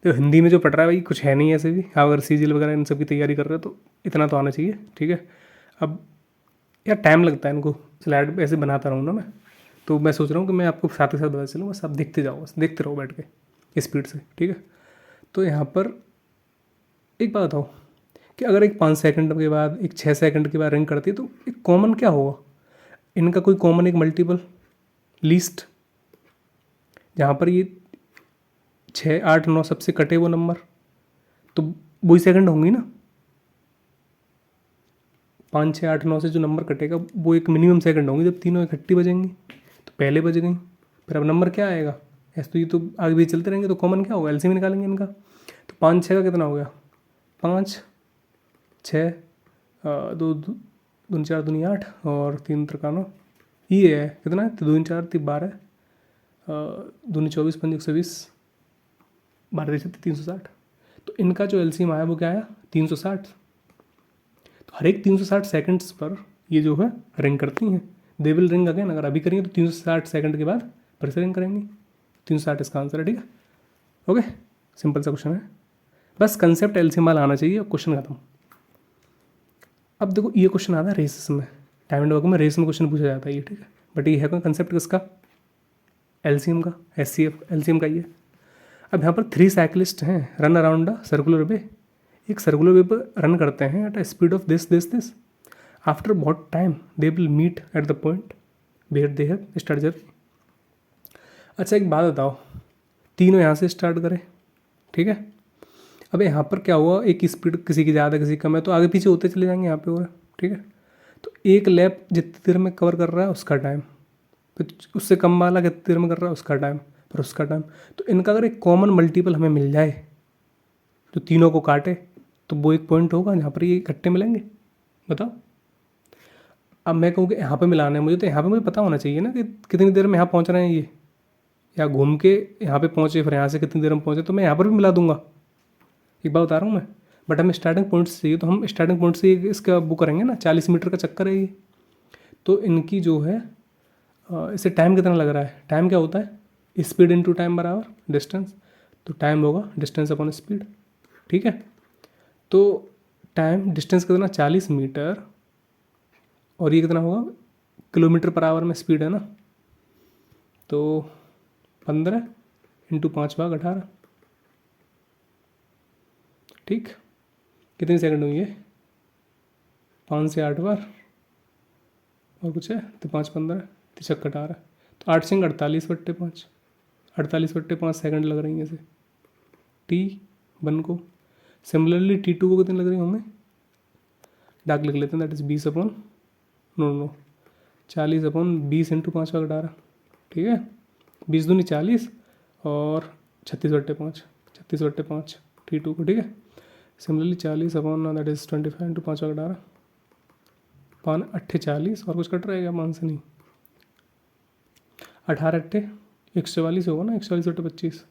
तो हिंदी में जो पढ़ रहा है भाई कुछ है नहीं ऐसे भी, आप अगर सीजीएल वगैरह इन सब की तैयारी कर रहे हो तो इतना तो आना चाहिए, ठीक है। अब यार टाइम लगता है इनको, स्लाइड ऐसे बनाता रहूँ ना मैं, तो मैं सोच रहा हूँ कि मैं आपको साथ के साथ बता चलूँ, बस आप देखते जाओ, बस देखते रहो बैठ के स्पीड से, ठीक है। तो यहाँ पर एक बात बताओ कि अगर एक 5 सेकंड के बाद, एक 6 सेकंड के बाद रिंग करती है, तो एक कॉमन क्या होगा, इनका कोई कॉमन एक मल्टीपल लीस्ट, जहाँ पर ये 6 8 9 सबसे कटे वो नंबर, तो वही सेकंड होंगी ना, 5 6 8 9 से जो नंबर कटेगा वो एक मिनिमम सेकंड होंगी, जब तीनों इकट्ठी बजेंगी। तो पहले बज गई, फिर अब नंबर क्या आएगा, ऐसे तो ये तो आगे भी चलते रहेंगे, तो कॉमन क्या होगा, एलसीएम निकालेंगे इनका। तो 5 6 का कितना हो गया, 5 6 2 2 4 दूनी 8 और 3 3 ये है कितना है, 2 4 3 12 2 24 5 120 12 360। तो इनका जो एलसीएम आया वो क्या आया, 360। तो हर एक 360 सेकंड्स पर ये जो है रिंग करती हैं, दे विल रिंग अगेन। अगर अभी करेंगे तो 360 सेकंड के बाद फिर से रिंग करेंगे, 360 इसका आंसर है, ठीक है। ओके, सिंपल सा क्वेश्चन है, बस कंसेप्ट एलसीएम वाला आना चाहिए और क्वेश्चन खत्म। अब देखो ये क्वेश्चन आता है रेसेस में, टाइम एंड वर्क में रेस में क्वेश्चन पूछा जाता है ये, ठीक है, बट ये है कौन कंसेप्ट किसका, एलसीएम का, एचसीएफ एलसीएम का ही है। अब यहाँ पर 3 साइकिलिस्ट हैं run around a circular way, एक सर्कुलर वे पर रन करते हैं at a speed of this. After what time they will meet at the point where they have start journey. अच्छा एक बात बताओ, तीनों यहाँ से स्टार्ट करें, ठीक है। अब यहाँ पर क्या हुआ, एक की स्पीड किसी की ज़्यादा किसी कम है, तो आगे पीछे होते चले जाएंगे यहाँ पे, और ठीक है। तो एक लैप जितनी देर में कवर कर रहा है उसका टाइम, फिर उससे कम वाला कितनी देर में कर रहा है उसका टाइम, फिर उसका टाइम। तो इनका अगर एक कॉमन मल्टीपल हमें मिल जाए जो तीनों को काटे, तो वो एक पॉइंट होगा जहाँ पर ये इकट्ठे मिलेंगे। बताओ, अब मैं कहूँ कि यहाँ पे मिलाना है मुझे, तो यहाँ पे मुझे पता होना चाहिए ना कि कितनी देर में यहाँ पहुँच रहे हैं ये, या घूम के यहाँ पे पहुँचे फिर यहाँ से कितनी देर में पहुँचे, तो मैं यहाँ पर भी मिला दूंगा। एक बात बता रहा हूँ मैं, बट हमें स्टार्टिंग पॉइंट से चाहिए, तो हम स्टार्टिंग पॉइंट से इसका वो करेंगे ना, 40 मीटर का चक्कर है ये। तो इनकी जो है इसे टाइम कितना लग रहा है, टाइम क्या होता है, स्पीड इनटू टाइम बराबर डिस्टेंस, तो टाइम होगा डिस्टेंस अपॉन स्पीड, ठीक है। तो टाइम डिस्टेंस कितना 40 मीटर, और ये कितना होगा किलोमीटर पर आवर में स्पीड है ना, तो 15 इंटू 5 भाग 18, ठीक। कितनी सेकंड हुई है, 5 से 8 बार और कुछ है, तो 5 15 3 18, तो 8 से 48/5, 48/5 सेकंड लग रही हैं इसे T1 को। सिमिलरली T2 को कितनी लग रही होंगे, डाक लिख लेते हैं, दैट इज 40/20 इंटू 5 भाग 18, ठीक है। 20 दूनी 40 और 36/5, 36/5 T2 को, ठीक है। सिमिलरली 40 दैट इज 25 इंटू 5 भाग 18, 5 8 40 और कुछ कट रहेगा 5 से नहीं, 18 8 144 होगा ना, 144/25,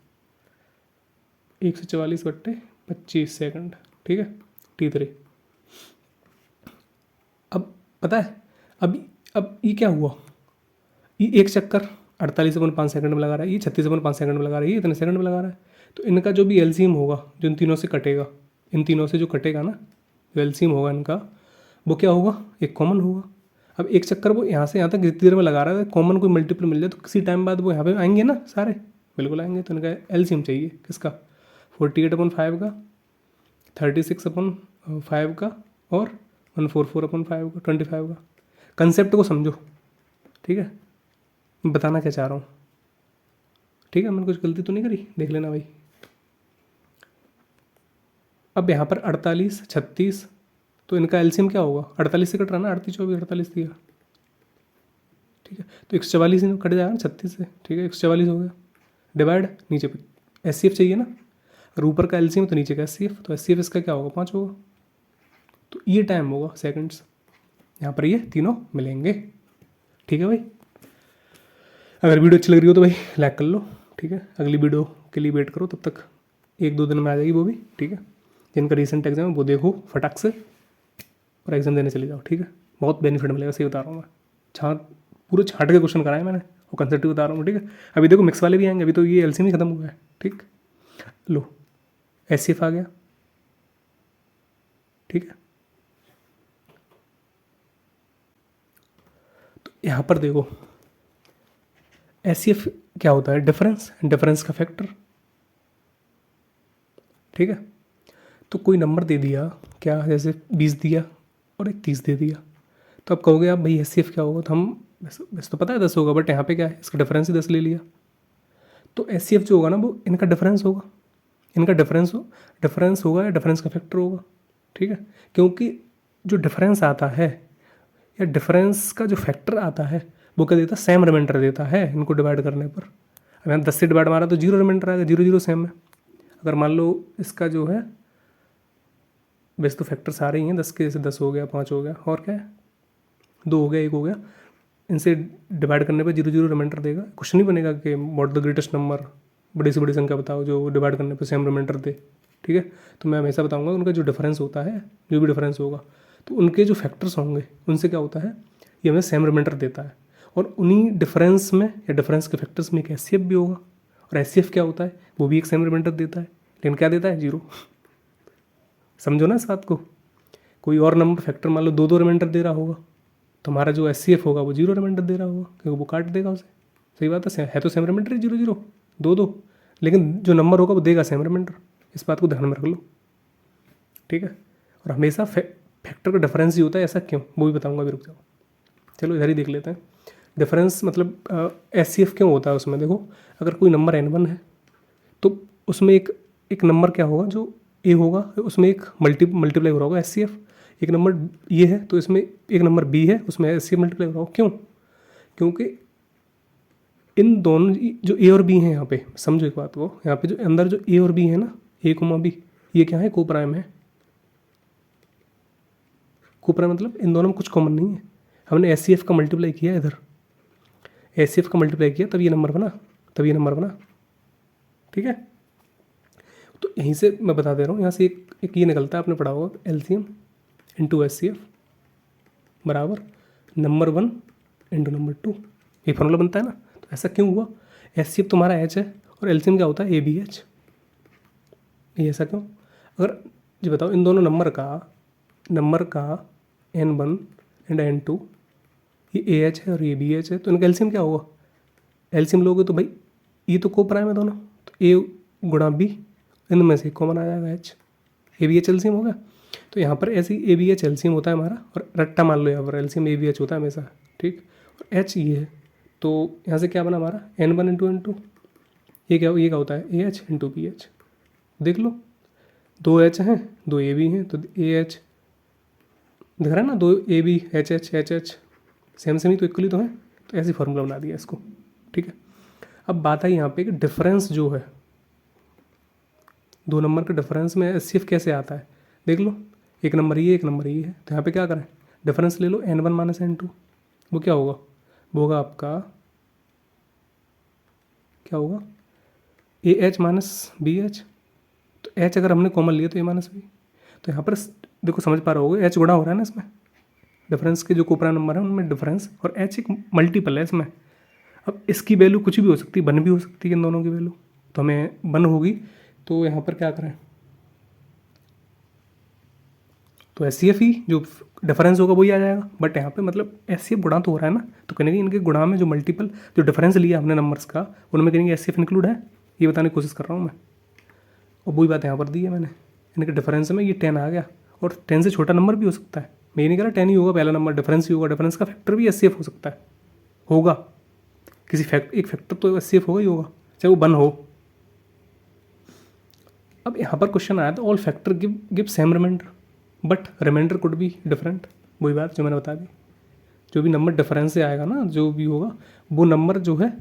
144/25 सेकंड, ठीक है। T3। अब पता है अब ये क्या हुआ, ये एक चक्कर 48/5 सेकंड में लगा रहा है, ये 36/5 सेकंड में लगा रहा है, ये इतने सेकंड में लगा रहा है। तो इनका जो भी एलसीएम होगा, जो इन तीनों से कटेगा, इन तीनों से जो कटेगा ना, जो एलसीएम होगा इनका, वो क्या होगा, एक कॉमन होगा। अब एक चक्कर वो यहाँ से यहाँ तक जितनी देर में लगा रहा है, कॉमन कोई मल्टीपल मिल जाए तो किसी टाइम बाद वो यहाँ पे आएंगे ना सारे, बिल्कुल आएंगे। तो इनका एलसीएम चाहिए किसका, 48/5 का, 36/5 का, और 144/5 का, 25 का। कंसेप्ट को समझो, ठीक है, मैं बताना क्या चाह रहा हूँ, ठीक है। मैंने कुछ गलती तो नहीं करी, देख लेना भाई। अब यहाँ पर 48 36, तो इनका एलसीएम क्या होगा, 48 से कट रहा ना, 38 24 48 दिया, ठीक है। तो 144 कट जाएगा ना 36 से, ठीक है, 144 हो गया, डिवाइड नीचे पे एचसीएफ चाहिए ना, अगर ऊपर का एलसीएम तो नीचे का एचसीएफ, तो एचसीएफ इसका क्या होगा 5 होगा, तो ये टाइम होगा सेकंड्स, यहाँ पर ये तीनों मिलेंगे, ठीक है भाई। अगर वीडियो अच्छी लग रही हो तो भाई लाइक कर लो, ठीक है। अगली वीडियो के लिए वेट करो, तब तक 1-2 दिन में आ जाएगी वो भी, ठीक है। जिनका रिसेंट एग्जाम है वो देखो फटाक से और एग्जाम देने चले जाओ, ठीक है। बहुत बेनिफिट मिलेगा, सही बता रहा हूँ मैं, पूरे छाट के क्वेश्चन कराए मैंने, वो कंसेप्ट बता रहा हूँ, ठीक है। अभी देखो मिक्स वाले भी आएंगे, अभी तो ये एलसीएम ही खत्म हुआ है, ठीक। लो एचसीएफ आ गया, ठीक है। तो यहाँ पर देखो एचसीएफ क्या होता है, डिफरेंस का फैक्टर, ठीक है। तो कोई नंबर दे दिया क्या, जैसे 20 दिया और एक 30 दे दिया, तो अब कहोगे आप भाई एचसीएफ क्या होगा, तो हम वैसे तो पता है 10 होगा, बट यहाँ पे क्या है, इसका डिफरेंस ही 10 ले लिया। तो एचसीएफ जो होगा ना वो इनका डिफरेंस होगा, इनका डिफरेंस होगा या डिफरेंस का फैक्टर होगा, ठीक है। क्योंकि जो डिफरेंस आता है या डिफरेंस का जो फैक्टर आता है वो क्या देता है, सेम रिमाइंडर देता है इनको डिवाइड करने पर। अब यहाँ 10 से डिवाइड मारा तो 0 रिमाइंडर आएगा, 0 0 सेम है। अगर मान लो इसका जो है, वैसे तो फैक्टर सारे ही हैं, 10 के जैसे 10 हो गया, 5 हो गया, और क्या है 2 हो गया, 1 हो गया, इनसे डिवाइड करने पे 0 0 रिमाइंडर देगा। क्वेश्चन नहीं बनेगा कि व्हाट द ग्रेटेस्ट नंबर, बड़ी से बड़ी संख्या बताओ जो डिवाइड करने पे सेम रिमाइंडर दे, ठीक है। तो मैं हमेशा बताऊंगा उनका जो डिफरेंस होता है, जो भी डिफरेंस होगा, तो उनके जो फैक्टर्स होंगे उनसे क्या होता है, ये हमें सेम रिमाइंडर देता है। और उन्हीं डिफरेंस में या डिफरेंस के फैक्टर्स में एक एचसीएफ भी होगा, और एचसीएफ क्या होता है, वो भी एक सेम रिमाइंडर देता है, लेकिन क्या देता है, 0। समझो ना इस बात को। कोई और नंबर फैक्टर मान लो 2 2 रिमाइंडर दे रहा होगा, तो हमारा जो HCF होगा वो 0 रिमाइंडर दे रहा होगा, क्योंकि वो काट देगा उसे। सही बात है तो सेम रिमाइंडर 0 0 2 2, लेकिन जो नंबर होगा वो देगा सेम रिमाइंडर। इस बात को ध्यान में रख लो, ठीक है। और हमेशा फैक्टर का डिफरेंस ही होता है, ऐसा क्यों वो भी बताऊंगा, अभी रुक जाओ। चलो इधर ही देख लेते हैं डिफरेंस, मतलब HCF क्यों होता है उसमें। देखो अगर कोई नंबर N1 है तो उसमें एक नंबर क्या होगा जो A होगा, उसमें एक मल्टीप्लाई हो रहा होगा HCF। एक नंबर ये है तो इसमें एक नंबर B है, उसमें HCF मल्टीप्लाई हो रहा होगा। क्यों? क्योंकि इन दोनों जो A और B हैं यहाँ पे, समझो एक बात को, यहाँ पे जो अंदर जो A और B है ना, A कोमा B, ये क्या है, को प्राइम है। को प्राइम मतलब इन दोनों में कुछ कॉमन नहीं है। हमने HCF का मल्टीप्लाई किया इधर, HCF का मल्टीप्लाई किया तब ये नंबर बना, तब ये नंबर बना, ठीक है। तो यहीं से मैं बता दे रहा हूँ, यहाँ से एक ये निकलता है, आपने पढ़ा होगा LCM इंटू HCF बराबर नंबर 1 इंटू नंबर 2, ये फॉर्मूला बनता है ना। तो ऐसा क्यों हुआ? HCF तुम्हारा H है और LCM क्या होता है ABH। ये ऐसा क्यों? अगर जी बताओ इन दोनों नंबर का N1 एंड N2 ये AH है और ये BH है, तो इनका LCM क्या होगा? LCM लोगे तो भाई ये तो को प्राइम है दोनों, तो A गुणा B, इनमें से कॉमन आ जाएगा H, ABH LCM होगा। तो यहाँ पर ऐसे ही ABH LCM होता है हमारा, और रट्टा मान लो यहाँ पर LCM ABH होता है हमेशा, ठीक। और H ये है, तो यहाँ से क्या बना हमारा N1 इंटू N2, ये क्या होता है AH इंटू BH। देख लो 2 H हैं 2 AB हैं, तो AH दिख रहा है ना, 2 AB HH सेम ही तो इक्वली तो है, तो ऐसी फार्मूला बना दिया इसको, ठीक है। अब बात है यहाँ पे कि डिफरेंस जो है दो नंबर के डिफरेंस में HCF कैसे आता है, देख लो। एक नंबर ये, एक नंबर ये है, तो यहाँ पे क्या करें, डिफरेंस ले लो N1 माइनस N2, वो क्या होगा, वो होगा आपका क्या होगा AH माइनस BH। तो H अगर हमने कॉमन लिया तो A माइनस B, तो यहाँ पर देखो समझ पा रहे होगे H गुणा हो रहा है ना इसमें, डिफरेंस के जो कोपरा नंबर है उनमें डिफरेंस, और H एक मल्टीपल है इसमें। अब इसकी वैल्यू कुछ भी हो सकती है, 1 भी हो सकती है इन दोनों की वैल्यू, तो हमें 1 होगी, तो यहाँ पर क्या करें, तो HCF ही जो डिफरेंस होगा वही आ जाएगा। बट यहाँ पे मतलब HCF गुणा तो हो रहा है ना, तो कहेंगे इनके गुणा में जो मल्टीपल जो डिफरेंस लिया हमने नंबर्स का, उनमें कहेंगे HCF इंक्लूड है, ये बताने की कोशिश कर रहा हूँ मैं। और वही बात यहाँ पर दी है मैंने, इनके डिफरेंस में ये 10 आ गया, और 10 से छोटा नंबर भी हो सकता है, मैं ये नहीं कह रहा 10 ही होगा पहला नंबर, डिफरेंस ही होगा, डिफरेंस का फैक्टर भी HCF हो सकता है, होगा किसी एक फैक्टर तो HCF होगा ही होगा, चाहे वो 1 हो। अब यहाँ पर क्वेश्चन आया था all factor give same remainder but remainder could be different, वही बात जो मैंने बता दी, जो भी नंबर डिफरेंस से आएगा ना, जो भी होगा वो नंबर जो है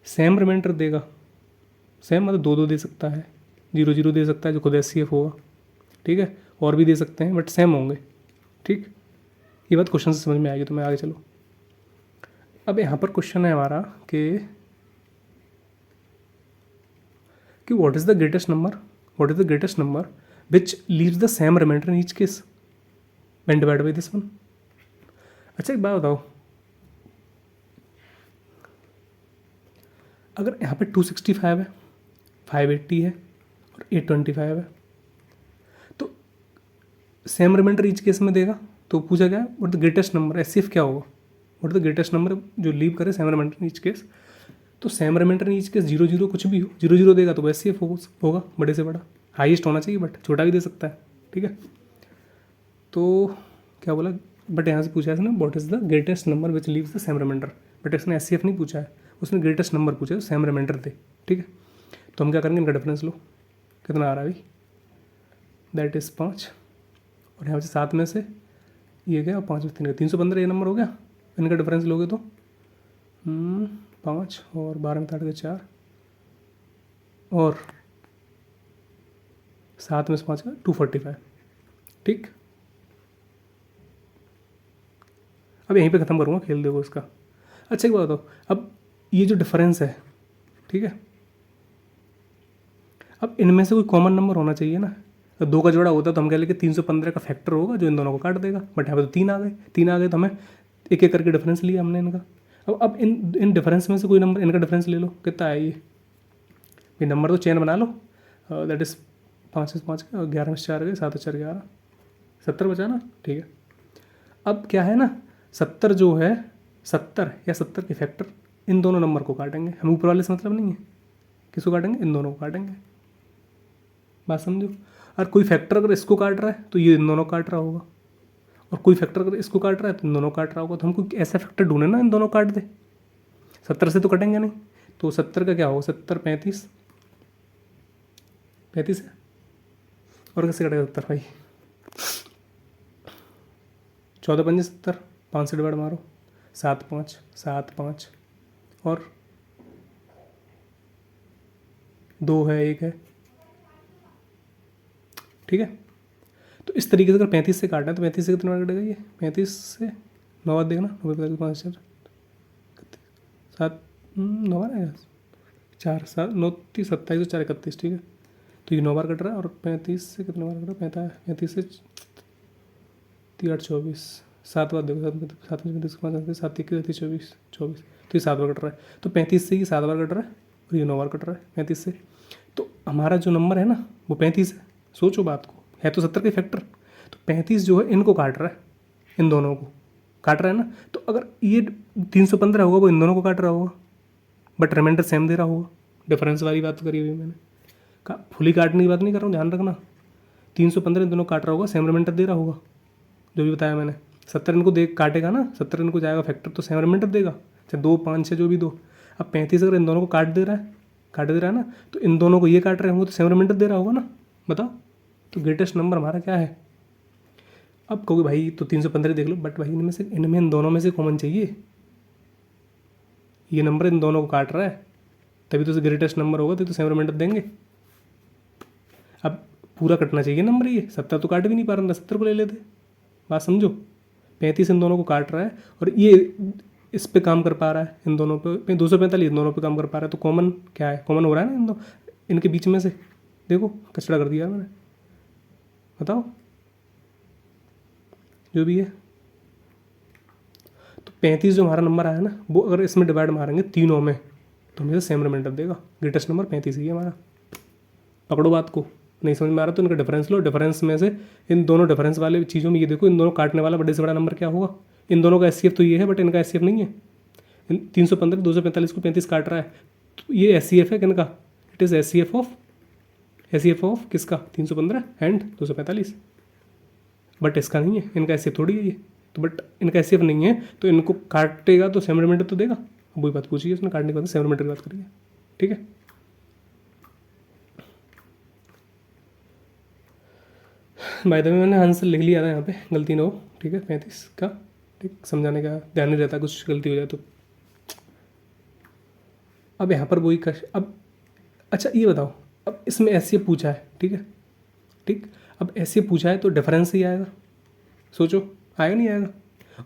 सेम रिमाइंडर देगा। सेम मतलब 2 2 दे सकता है, 0 0 दे सकता है जो खुद HCF होगा, ठीक है, और भी दे सकते हैं बट सेम होंगे, ठीक। ये बात क्वेश्चन से समझ में आएगी, तो मैं आगे चलो। अब यहाँ पर क्वेश्चन है हमारा कि what is the greatest number which leaves the same remainder in each case when divided by this one। अच्छा एक बात बताओ, अगर यहाँ पे 265 है, 580 है और 825 है, तो सेम रिमाइंडर ईच केस में देगा। तो पूछा गया what the greatest number, HCF क्या होगा, व्हाट द ग्रेटेस्ट नंबर जो लीव करे same reminder in each case. तो same reminder in each case 0 0 कुछ भी हो, 0 0 देगा तो HCF होगा, बड़े से बड़ा, हाईएस्ट होना चाहिए बट छोटा भी दे सकता है, ठीक है। तो क्या बोला, बट यहाँ से पूछा है इसने what is the greatest number which leaves the same remainder, but इसने HCF नहीं पूछा है, उसने ग्रेटेस्ट नंबर पूछा है, सेम रिमाइंडर दे, ठीक है। तो हम क्या करेंगे, इनका डिफरेंस लो, कितना आ रहा है अभी, दैट इज़ 5, और यहाँ से 7 में से ये गया 5 में 3 गया, 315 ये नंबर हो गया। इनका डिफरेंस लोगे तो 5 और 12 में 8 गए 4, और 7 में से 5 का 245, ठीक। अब यहीं पे ख़त्म करूँगा, खेल देखो इसका। अच्छा एक बात बताओ, अब ये जो डिफरेंस है, ठीक है, अब इनमें से कोई कॉमन नंबर होना चाहिए ना। तो 2 का जोड़ा होता तो हम कह लेंगे 315 का फैक्टर होगा जो इन दोनों को काट देगा, बट यहाँ पे तो 3 आ गए, तो हमें एक एक करके डिफरेंस लिया हमने इनका। अब इन डिफरेंस में से कोई नंबर, इनका डिफरेंस ले लो, कितना है ये नंबर तो चेन बना लो, दैट इज़ 5 से 5 का 11 में 4 गए, 7 4 11, 70 बचा ना, ठीक है। अब क्या है ना, 70 जो है, 70 या 70 के फैक्टर इन दोनों नंबर को काटेंगे। हम ऊपर वाले से मतलब नहीं है, किसको काटेंगे? इन दोनों को काटेंगे। बात समझो। और कोई फैक्टर अगर इसको काट रहा है तो ये इन दोनों काट रहा होगा, और कोई फैक्टर अगर इसको काट रहा है तो इन दोनों काट रहा होगा। तो हमको ऐसा फैक्टर ढूंढे ना इन दोनों काट दे। 70 से तो कटेंगे नहीं, तो 70 का क्या होगा? 70 35 35 है, और कैसे कटेगा 70 भाई? 14 पंजे 70, 5 से डिवाइड मारो, 7 5 7 5, और 2 है 1 है, ठीक है। तो इस तरीके से अगर 35 से काटना है तो 35 से कितना बार कटेगा ये? 35 से 9 बार देखना, 9 5 7 9 बार आएगा, 4 7 9 30 27 4 31, ठीक है। तो ये 9 बार कट रहा है, और 35 से कितने बार कट रहा है? 35 से 3 8 24, 7 बार देखो, 7 35 5 7 21 24 24, तो ये 7 बार कट रहा है। तो 35 से ये 7 बार कट रहा है, और ये 9 बार कट रहा है 35 से। तो हमारा जो नंबर है ना वो 35 है। सोचो बात को, है तो 70 के फैक्टर, तो 35 जो है इनको काट रहा है, इन दोनों को काट रहा है ना। तो अगर ये 315 होगा वो इन दोनों को काट रहा होगा, बट रिमाइंडर सेम दे रहा होगा। डिफरेंस वाली बात करी हुई मैंने, फुली काटने की बात नहीं कर रहा हूँ, ध्यान रखना। 315 इन दोनों काट रहा होगा, सेम रिमाइंडर दे रहा होगा, जो भी बताया मैंने। 70 इनको देख काटेगा ना, 70 इनको जाएगा फैक्टर, तो सेम रिमाइंडर देगा, चाहे 2 5 6 जो भी दो। अब 35 अगर इन दोनों को काट दे रहा है ना, तो इन दोनों को ये काट रहे होंगे तो सेम रिमाइंडर दे रहा होगा ना। बताओ, तो ग्रेटेस्ट नंबर हमारा क्या है? अब कहोगे भाई तो 315 देख लो, बट भाई इनमें इन दोनों में से कॉमन चाहिए। ये नंबर इन दोनों को काट रहा है, तभी तो ग्रेटेस्ट नंबर होगा, तभी तो सेम रिमाइंडर देंगे। अब पूरा कटना चाहिए नंबर, ये 70 तो काट भी नहीं पा रहा, 70 को ले लेते। बात समझो, 35 इन दोनों को काट रहा है, और ये इस पे काम कर पा रहा है, इन दोनों पे 245 इन दोनों पे काम कर पा रहा है। तो कॉमन क्या है? कॉमन हो रहा है ना इनके बीच में से। देखो कचरा कर दिया मैंने, बताओ जो भी है। तो 35 जो हमारा नंबर आया ना, वो अगर इसमें डिवाइड मारेंगे तीनों में तो हमें सेम रिमाइंडर देगा। ग्रेटेस्ट नंबर 35 ही है हमारा। पकड़ो बात को, नहीं समझ में आ रहा तो इनका डिफरेंस लो। डिफरेंस में से इन दोनों डिफरेंस वाले चीज़ों में ये देखो, इन दोनों काटने वाला बड़े से बड़ा नंबर क्या होगा? इन दोनों का एस तो ये है, बट इनका एस नहीं है। 315 245 को 35 काट रहा है, तो ये एस है किनका? इट इज़ एस ऑफ किसका? 315 एंड 245, बट इसका नहीं है, इनका एस थोड़ी है ये। तो बट इनका एस नहीं है, तो इनको काटेगा तो सेम रिमाइंडर तो देगा। वही बात पूछिए उसने, काटने के बाद सेम रिमाइंडर की बात करिए, ठीक है। बाय द वे मैंने आंसर लिख लिया था यहाँ पे, गलती ना हो, ठीक है। 35 का, ठीक, समझाने का ध्यान नहीं रहता, कुछ गलती हो जाए तो। अब यहाँ पर वही अब अच्छा ये बताओ, अब इसमें ऐसे पूछा है, ठीक है, ठीक। अब ऐसे पूछा है तो डिफरेंस ही आएगा। सोचो, आएगा नहीं आएगा?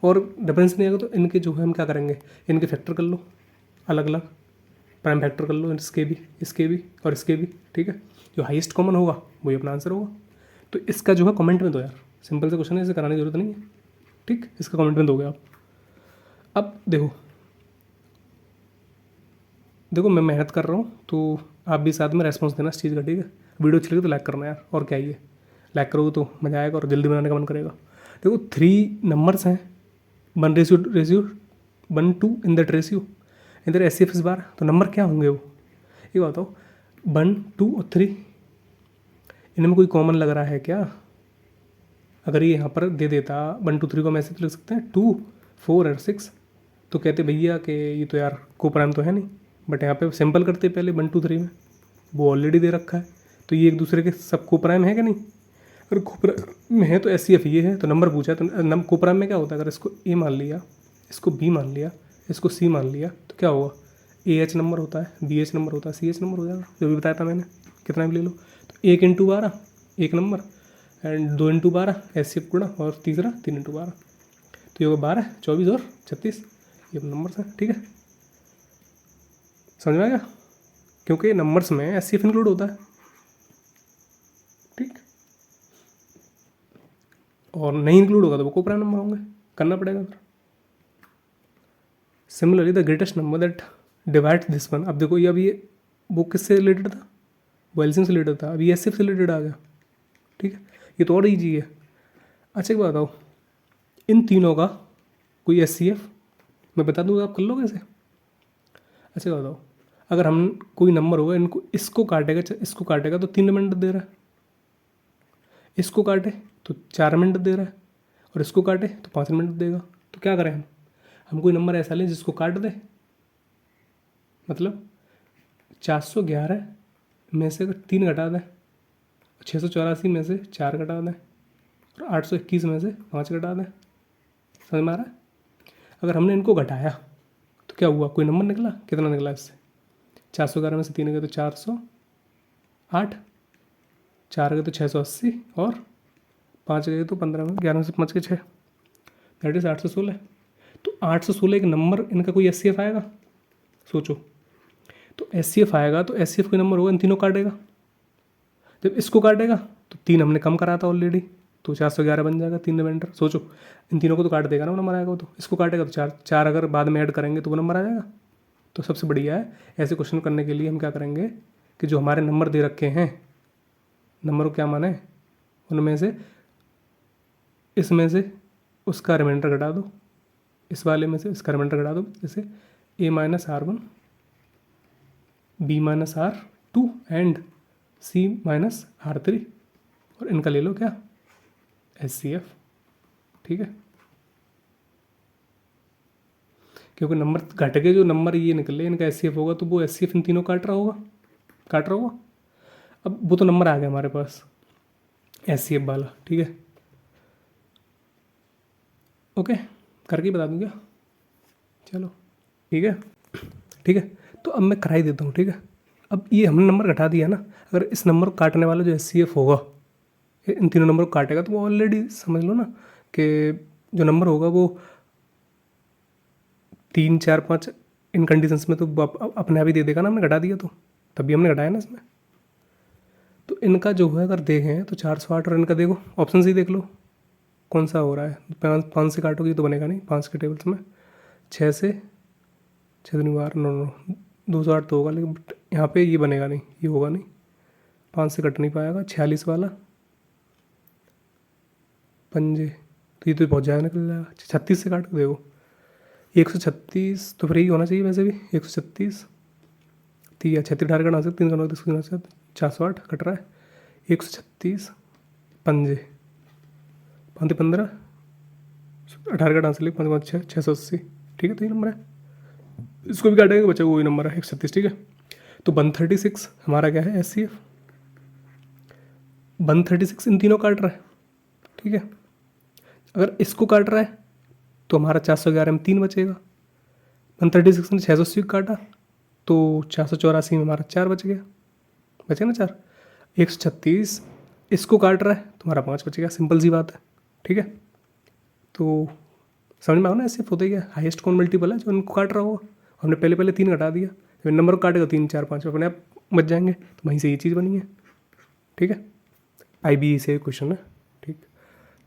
और डिफरेंस नहीं आएगा तो इनके जो है हम क्या करेंगे, इनके फैक्टर कर लो, अलग अलग प्राइम फैक्टर कर लो, इसके भी और इसके भी, ठीक है। जो हाईएस्ट कॉमन होगा वही अपना आंसर होगा। तो इसका जो है कमेंट में दो यार, सिंपल से क्वेश्चन है, इसे कराने की जरूरत नहीं है, ठीक। इसका कमेंट में दोगे आप। अब देखो मैं मेहनत कर रहा हूँ, तो आप भी साथ में रेस्पॉन्स देना इस चीज़ का, ठीक है। वीडियो अच्छी लगी तो लाइक करना यार, और क्या ही है, लाइक करोगे तो मज़ा आएगा और जल्दी बनाने का मन करेगा। देखो 3 नंबर्स हैं, 1 to इन दैट रेशियो, इधर एस इस बार, तो नंबर क्या होंगे वो, ये बताओ। 1 2 और 3, इनमें कोई कॉमन लग रहा है क्या? अगर ये यहाँ पर दे देता 1 2 3 को हम ऐसे तो लिख सकते हैं 2 4 और 6, तो कहते भैया कि ये तो यार कोप्राइम तो है नहीं, बट यहाँ पे सिंपल करते पहले 1 2 3 में, वो ऑलरेडी दे रखा है, तो ये एक दूसरे के सब कोप्राइम है कि नहीं? अगर कोप्राइम में है तो एस ये है, तो नंबर पूछा है तो कोप्राइम में क्या होता है? अगर इसको ए मान लिया, इसको बी मान लिया, इसको सी मान लिया, तो क्या होगा? ए एच नंबर होता है, बी एच नंबर होता है, सी एच नंबर हो जाएगा, जो भी बताया था मैंने, कितना भी ले लो। तो 1 × 12 1 नंबर, एंड 2 × 12 एस गुणा, और तीसरा 3 × 12, तो ये होगा 12 24 और 36, ये नंबर्स हैं, ठीक है। समझ में आएगा? क्योंकि नंबर्स में एस इंक्लूड होता है, ठीक। और नहीं इंक्लूड होगा तो वो कोप्राइम नंबर होंगे, करना पड़ेगा फिर। Similarly the greatest number that divide this one, अब देखो ये अभी वो किससे रिलेटेड था? वो एलसीएम से रिलेटेड था, अभी एस से रिलेटेड आ गया, ठीक है। ये तो और ईजी है। अच्छा एक बात बताओ, इन तीनों का कोई SCF मैं बता दूँ, आप कर लोगे ऐसे? अच्छा बताओ, अगर हम कोई नंबर होगा, इनको इसको काटेगा तो 3 मिनट दे रहा है, इसको काटे तो 4 मिनट दे रहा है, और इसको काटे तो 5 मिनट देगा। तो क्या करें हम कोई नंबर ऐसा लें जिसको काट दे, मतलब 411 में से अगर 3 घटा दें, 684 में से 4 घटा दें, और 821 में से 5 घटा दें। समझ में आ रहा है? अगर हमने इनको घटाया तो क्या हुआ, कोई नंबर निकला, कितना निकला इससे? 411 में से 3 गए तो 408, 4 गए तो 680, और 5 गए तो 15 में 11 में से 5 के 6, दैट इज़ 816। तो 816 एक नंबर, इनका कोई SCF आएगा? सोचो। तो SCF आएगा तो SCF कोई नंबर होगा, इन तीनों काटेगा। जब इसको काटेगा तो 3 हमने कम करा था ऑलरेडी, तो 411 बन जाएगा 3 रिमाइंडर। सोचो, इन तीनों को तो काट देगा ना, वो नंबर आएगा। वो तो इसको काटेगा तो 4 अगर बाद में ऐड करेंगे तो वो नंबर आ जाएगा। तो सबसे बढ़िया है, ऐसे क्वेश्चन करने के लिए हम क्या करेंगे कि जो हमारे नंबर दे रखे हैं, नंबर को क्या माने, उनमें से इसमें से उसका रिमाइंडर घटा दो, इस वाले में से इसका रिमाइंडर घटा दो। जैसे A-R1, B-R2 एंड C-R3, और इनका ले लो क्या, SCF। ठीक है, क्योंकि नंबर घट के जो नंबर ये निकले इनका SCF होगा, तो वो SCF इन तीनों काट रहा होगा। अब वो तो नंबर आ गया हमारे पास SCF वाला। ठीक है, ओके, करके बता दूँ क्या? चलो ठीक है। तो अब मैं करा ही देता हूँ। ठीक है, अब ये हमने नंबर घटा दिया ना, अगर इस नंबर को काटने वाला जो SCF होगा इन तीनों नंबर को काटेगा, तो वो ऑलरेडी समझ लो ना कि जो नंबर होगा वो 3, 4, 5 इन कंडीशंस में तो अपने आप ही दे देगा ना, हमने घटा दिया तो, तभी हमने घटाया ना इसमें। तो इनका जो है अगर देखें तो 408, और इनका देखो ऑप्शन ही देख लो कौन सा हो रहा है। 5 से काटोगे तो बनेगा नहीं, 5 के टेबल्स में 6 से 6 दूनी 12, 9 208 तो होगा, लेकिन यहाँ पे ये बनेगा नहीं, ये होगा नहीं, 5 से कट नहीं पाएगा। 46 वाला पंजे, तो ये तो बहुत ज़्यादा निकल जाएगा। 36 से काट के देखो, 136 तो फ्री होना चाहिए वैसे भी, 136 या 36 18 कटा सकते, 3 408 कट रहा है। 136 पंजे, 5 15 18 का आंसर लिख, 5 5 680। ठीक है, तो ये नंबर है, इसको भी काटेंगे, बचा वही नंबर है 136। ठीक है, तो 136 हमारा क्या है, SCF। 136 इन तीनों काट रहा है। ठीक है, अगर इसको काट रहा है तो हमारा 411 में 3 बचेगा। 136 ने 680 काटा तो 484 में हमारा 4 बच गया, बचे ना 4। 136 इसको काट रहा है तो हमारा 5 बचेगा, सिंपल सी बात है। ठीक है, तो समझ में आओ ना, SCF होता ही है, हाईएस्ट कौन मल्टीपल है जो इनको काट रहा होगा। हमने पहले 3 घटा दिया, जब नंबर को काटेगा 3, 4, 5 अपने आप बच जाएंगे, तो वहीं से ये चीज़ बनी है। ठीक है, IBE से क्वेश्चन है।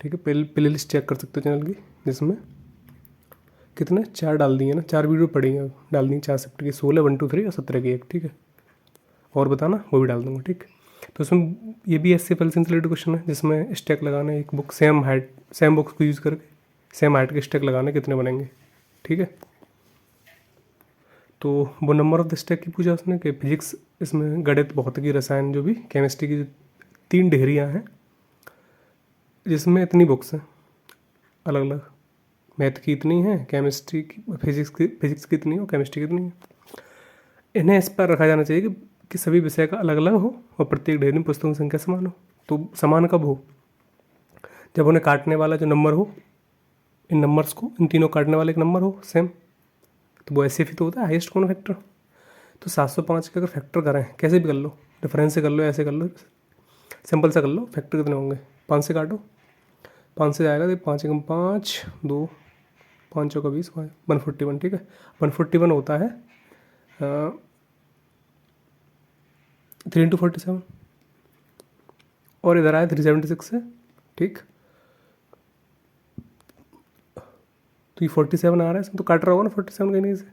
ठीक है, प्ले लिस्ट चेक कर सकते हो चैनल की, जिसमें कितने 4 डाल दिए ना, 4 वीडियो पड़ी हैं, डाल दी 4 सब्जेक्ट की, 16, 1, 2, 3 और 17 की एक। ठीक है, और बताना वो भी डाल दूँगा। ठीक, तो उसमें ये भी SCF LCM से रिलेटेड क्वेश्चन है, जिसमें स्टैक लगाने, एक बुक सेम बुक्स को यूज़ करके सेम हाइट के स्टैक लगाने कितने बनेंगे। ठीक है, तो वो नंबर ऑफ द स्टैक की पूछा उसने कि फिजिक्स, इसमें गणित, भौतिकी, रसायन, जो भी केमिस्ट्री की 3 डिग्रियाँ हैं, जिसमें इतनी बुक्स हैं अलग अलग, मैथ की इतनी है, केमिस्ट्री की, फिजिक्स की इतनी है, और केमिस्ट्री की इतनी है। इन्हें इस पर रखा जाना चाहिए कि सभी विषय का अलग अलग हो और प्रत्येक डिग्री में पुस्तकों की संख्या समान हो। तो समान कब हो, जब उन्हें काटने वाला जो नंबर हो, इन नंबर्स को, इन तीनों काटने वाले एक नंबर हो सेम, तो वो SCF ही तो होता है, हाईएस्ट कॉमन फैक्टर। तो 705 का अगर फैक्टर करें, कैसे भी कर लो, डिफरेंस से कर लो, ऐसे कर लो, सिंपल से कर लो, फैक्टर कितने होंगे, 5 से काटो, 5 से जाएगा तो 5 एकम 5, 2, 5 चौका 20, 141। ठीक है, 141 होता है 3 × 47, और इधर आया 376 से। ठीक, तो ये 47 आ रहा है इसमें, तो काट रहा होगा ना 47 कहीं से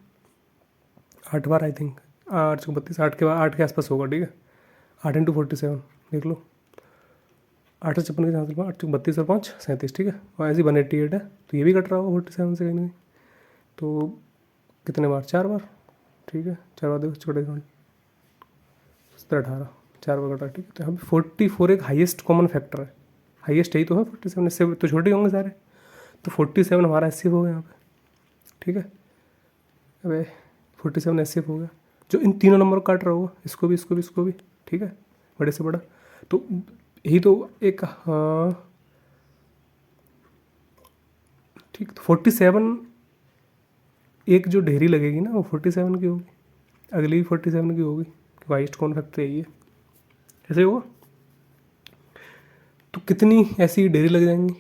8 बार, आई थिंक 8 चौका 32, 8 के आसपास होगा। ठीक है, 8 × 47 देख लो, 8 से 56 के 8 चौक 32 और 5 37, ठीक है। और ऐसे 188 है, तो ये भी कट रहा होगा 47 से कहीं नहीं। तो कितने बार, 4 बार, ठीक है। 4 बार देखो, छोटे 18, 4 बार कटा, ठीक है। तो यहाँ पे 44 एक हाईएस्ट कॉमन फैक्टर है, हाईएस्ट यही तो है 47, इससे तो छोटे होंगे सारे। तो 47 हमारा एस हो गया यहाँ पे, ठीक है। अबे 47 एस हो गया, जो इन तीनों नंबर को काट रहा होगा, इसको भी, इसको भी, इसको भी, ठीक है, बड़े से बड़ा। तो यही तो एक, हाँ ठीक। तो 47 एक जो ढेरी लगेगी ना, वो 47 की होगी, अगली भी 47 की होगी, हाईएस्ट कॉमन फैक्टर यही है। ऐसे होगा। तो कितनी ऐसी डेरी लग जाएंगी,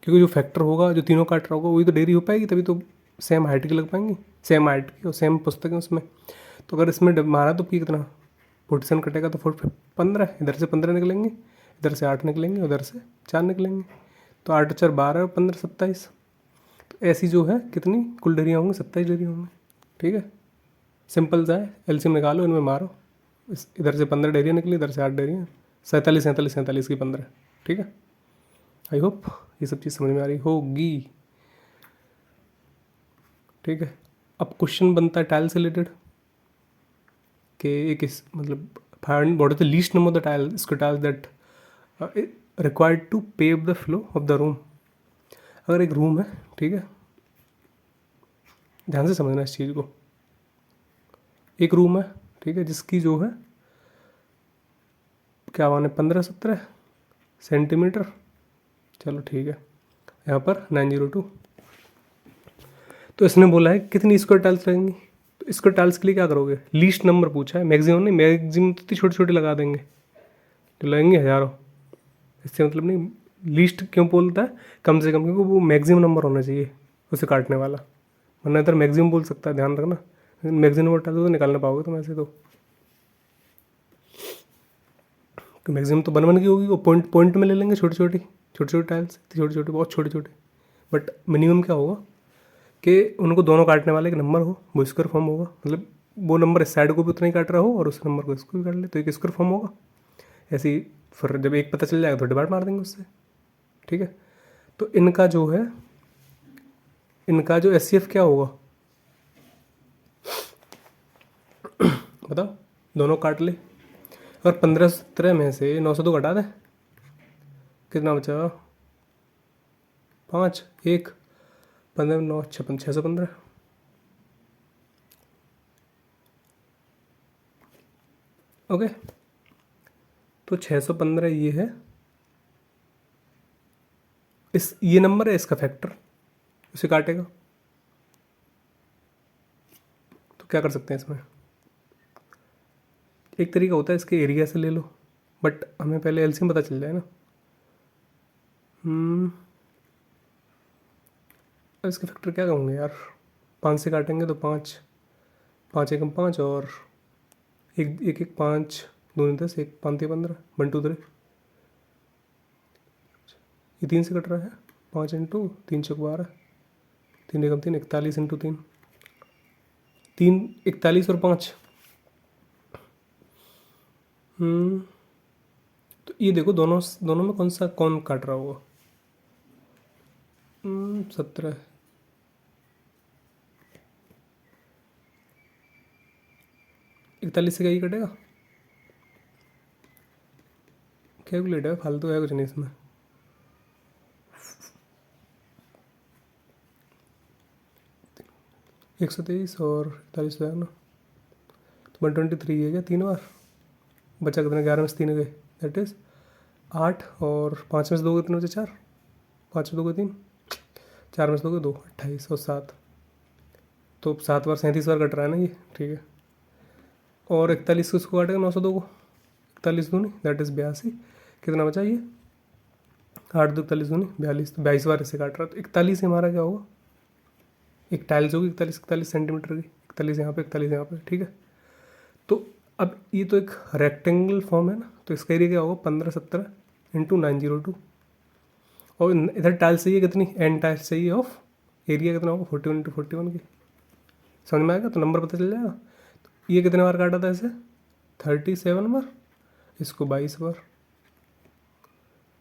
क्योंकि जो फैक्टर होगा, जो तीनों काट रहा होगा, वही तो डेरी हो पाएगी, तभी तो सेम हाइट की लग पाएंगी, सेम हाइट की और सेम पुस्तक है उसमें। तो अगर इसमें मारा तो कितना 47 कटेगा, तो 15, इधर से 15 निकलेंगे, इधर से 8 निकलेंगे, उधर से 4 निकलेंगे। तो 8 4 12 और 15 27। तो ऐसी जो है कितनी कुल डेरियाँ होंगी, 27 डेरियाँ होंगी, ठीक है। सिंपल सा है, एलसीएम निकालो, इनमें मारो, इधर से 15 डेरियाँ निकली, इधर से 8 डेरियाँ, 47 47 47 की 15, ठीक है। आई होप ये सब चीज़ समझ में आ रही होगी, ठीक है। अब क्वेश्चन बनता है टाइल से रिलेटेड, कि एक इस मतलब find what is the least number of the tile, इसको tile that required to pave the floor of the room. अगर एक रूम है, ठीक है, ध्यान से समझना इस चीज़ को। एक रूम है, ठीक है, जिसकी जो है क्या माने 15-17 सेंटीमीटर, चलो ठीक है, यहाँ पर 902। तो इसने बोला है कितनी स्क्वायर टाइल्स लगेंगी। तो स्क्वायर टाइल्स के लिए क्या करोगे, लीस्ट नंबर पूछा है, मैक्सिमम नहीं, मैक्सिमम तो इतनी छोटे छोटे लगा देंगे, तो लगेंगे हज़ारों। इससे मतलब नहीं, लीस्ट क्यों बोलता है, कम से कम, क्योंकि वो मैक्सिमम नंबर होना चाहिए उसे काटने वाला, वरना इधर मैक्सिमम बोल सकता है, ध्यान रखना। मैक्सिमम नंबर टाइल्स तो निकाल ना पाओगे तुम ऐसे, तो मैक्सिमम तो 1 1 की होगी, वो पॉइंट पॉइंट में ले लेंगे, छोटी छोटी छोटी छोटी टाइल्स, छोटी छोटी, बहुत छोटे छोटे। बट मिनिमम क्या होगा कि उनको दोनों काटने वाले एक नंबर हो, वो स्क्वायर फॉर्म होगा, मतलब वो नंबर इस साइड को भी उतना ही काट रहा हो और उस नंबर को इसको भी काट ले, तो एक स्क्वायर फॉर्म होगा। ऐसे ही फिर जब एक पता चल जाएगा तो डिवाइड मार देंगे उससे, ठीक है। तो इनका जो है, इनका जो एचसीएफ क्या होगा बताओ, दोनों काट ले। अगर 15-17 में से 902 घटा दें, कितना बचा, 5 1 15 9 56 615। ओके, तो 615 ये है, ये नंबर है, इसका फैक्टर उसे काटेगा। तो क्या कर सकते हैं इसमें, एक तरीका होता है इसके एरिया से ले लो, बट हमें पहले एलसीएम पता चल जाए ना। अब इसके फैक्टर क्या होंगे यार, 5 से काटेंगे तो 5 5 एकम 5 और एक एक एक 5 2 10 1 5 15 1 2 3, ये 3 से कट रहा है, 5 इंटू 3 चौक 12, 3 एकम 3 41 इंटू 3 3 41 और 5। तो ये देखो दोनों दोनों में कौन काट रहा होगा, 17, इकतालीस से क्या ही कटेगा, कैलकुलेट है, फालतू है कुछ नहीं इसमें। एक 123 और 41 है ना, तो 123 है क्या, 3 बार बचा, कितने 11 में से 3 गए, दैट इज़ 8 और 5 में से 2 कितने बचे, 4, 5 में 2 3, 4 में से 2 2 28 और 7, तो 7 बार 37 बार कट रहा है ना ये, ठीक है। और 41 को इसको काटेगा 902 को, 41 दूनी दैट इज़ 82, कितना बचा ये 8 2 41 दूनी 42, तो 22 बार इसे काट रहा है। तो 41 हमारा क्या होगा, एक टाइल्स होगी 41 सेंटीमीटर की, 41 यहाँ पे 41 यहाँ पे, ठीक है। तो अब ये तो एक रेक्टेंगल फॉर्म है ना, तो इसका एरिया क्या होगा 15-17 इंटू 902, और इधर टाइल्स चाहिए कितनी, एन टाइल्स चाहिए ऑफ एरिया कितना होगा 41 इंटू 41 की, समझ में आएगा, तो नंबर पता चल जाएगा। तो ये कितने बार काटा था इसे, 37 बार, इसको 22 बार,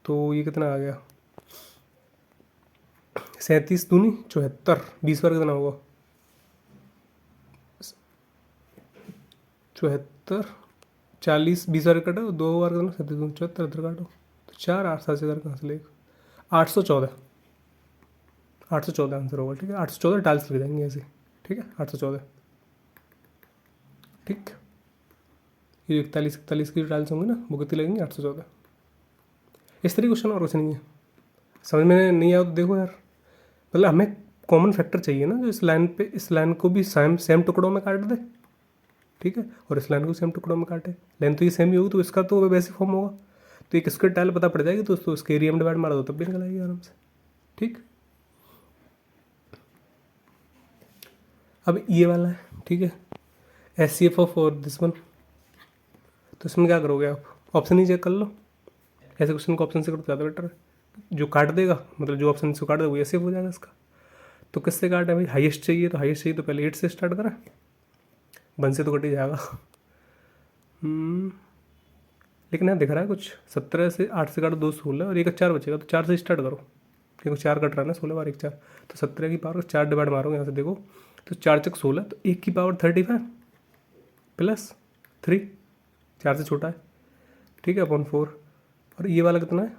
तो ये कितना आ गया 37 दूनी 74, 20 बार कितना होगा 74, 40, 20 बार काटो 2 बार कितना 37 दूनी 74, इधर काटो तो 4, 8, 7 से इधर कहाँ से लेगा 814, 814 आंसर होगा। ठीक है 814 टाइल्स लग जाएंगे ऐसे। ठीक है 814। ठीक, ये 41 की टाइल्स होंगे ना वो कितनी लगेंगे 814। इस तरीके क्वेश्चन और कुछ नहीं है। समझ में नहीं आया तो देखो यार, मतलब हमें कॉमन फैक्टर चाहिए ना जो इस लाइन को भी सेम टुकड़ों में काट दे। ठीक है, और इस लाइन को सेम टुकड़ों में काटे, लाइन तो ये सेम ही होगी तो इसका तो वैसे फॉर्म होगा। तो एक स्क्वायर टाइल पता पड़ जाएगी तो उसके एरिया में डिवाइड मार दो तब भी निकल आएगी आराम से। ठीक, अब ये वाला है। ठीक है, SCF ऑफ और दिस वन, तो इसमें क्या करोगे आप, ऑप्शन ही चेक कर लो। ऐसे क्वेश्चन को ऑप्शन से करो तो ज़्यादा बेटर है। जो काट देगा मतलब जो ऑप्शन से काट देगा वो ऐसे हो जाएगा इसका। तो किससे काट है भाई, हाईएस्ट चाहिए तो हाईएस्ट चाहिए तो पहले 8 से स्टार्ट करें, 1 से तो कट ही जाएगा। लेकिन यहाँ दिख रहा है कुछ 17 से 8 से काटो 2 16 और एक 4 बचेगा तो 4 से स्टार्ट करो क्योंकि 4 कट रहा है ना, 16 बार 1 4, तो 17 की पावर 4 डिवाइड मारोगे यहाँ से देखो तो 4 चक 16, तो 1 की पावर 35 प्लस 3, 4 से छोटा है। ठीक है अपॉन 4, और ये वाला कितना है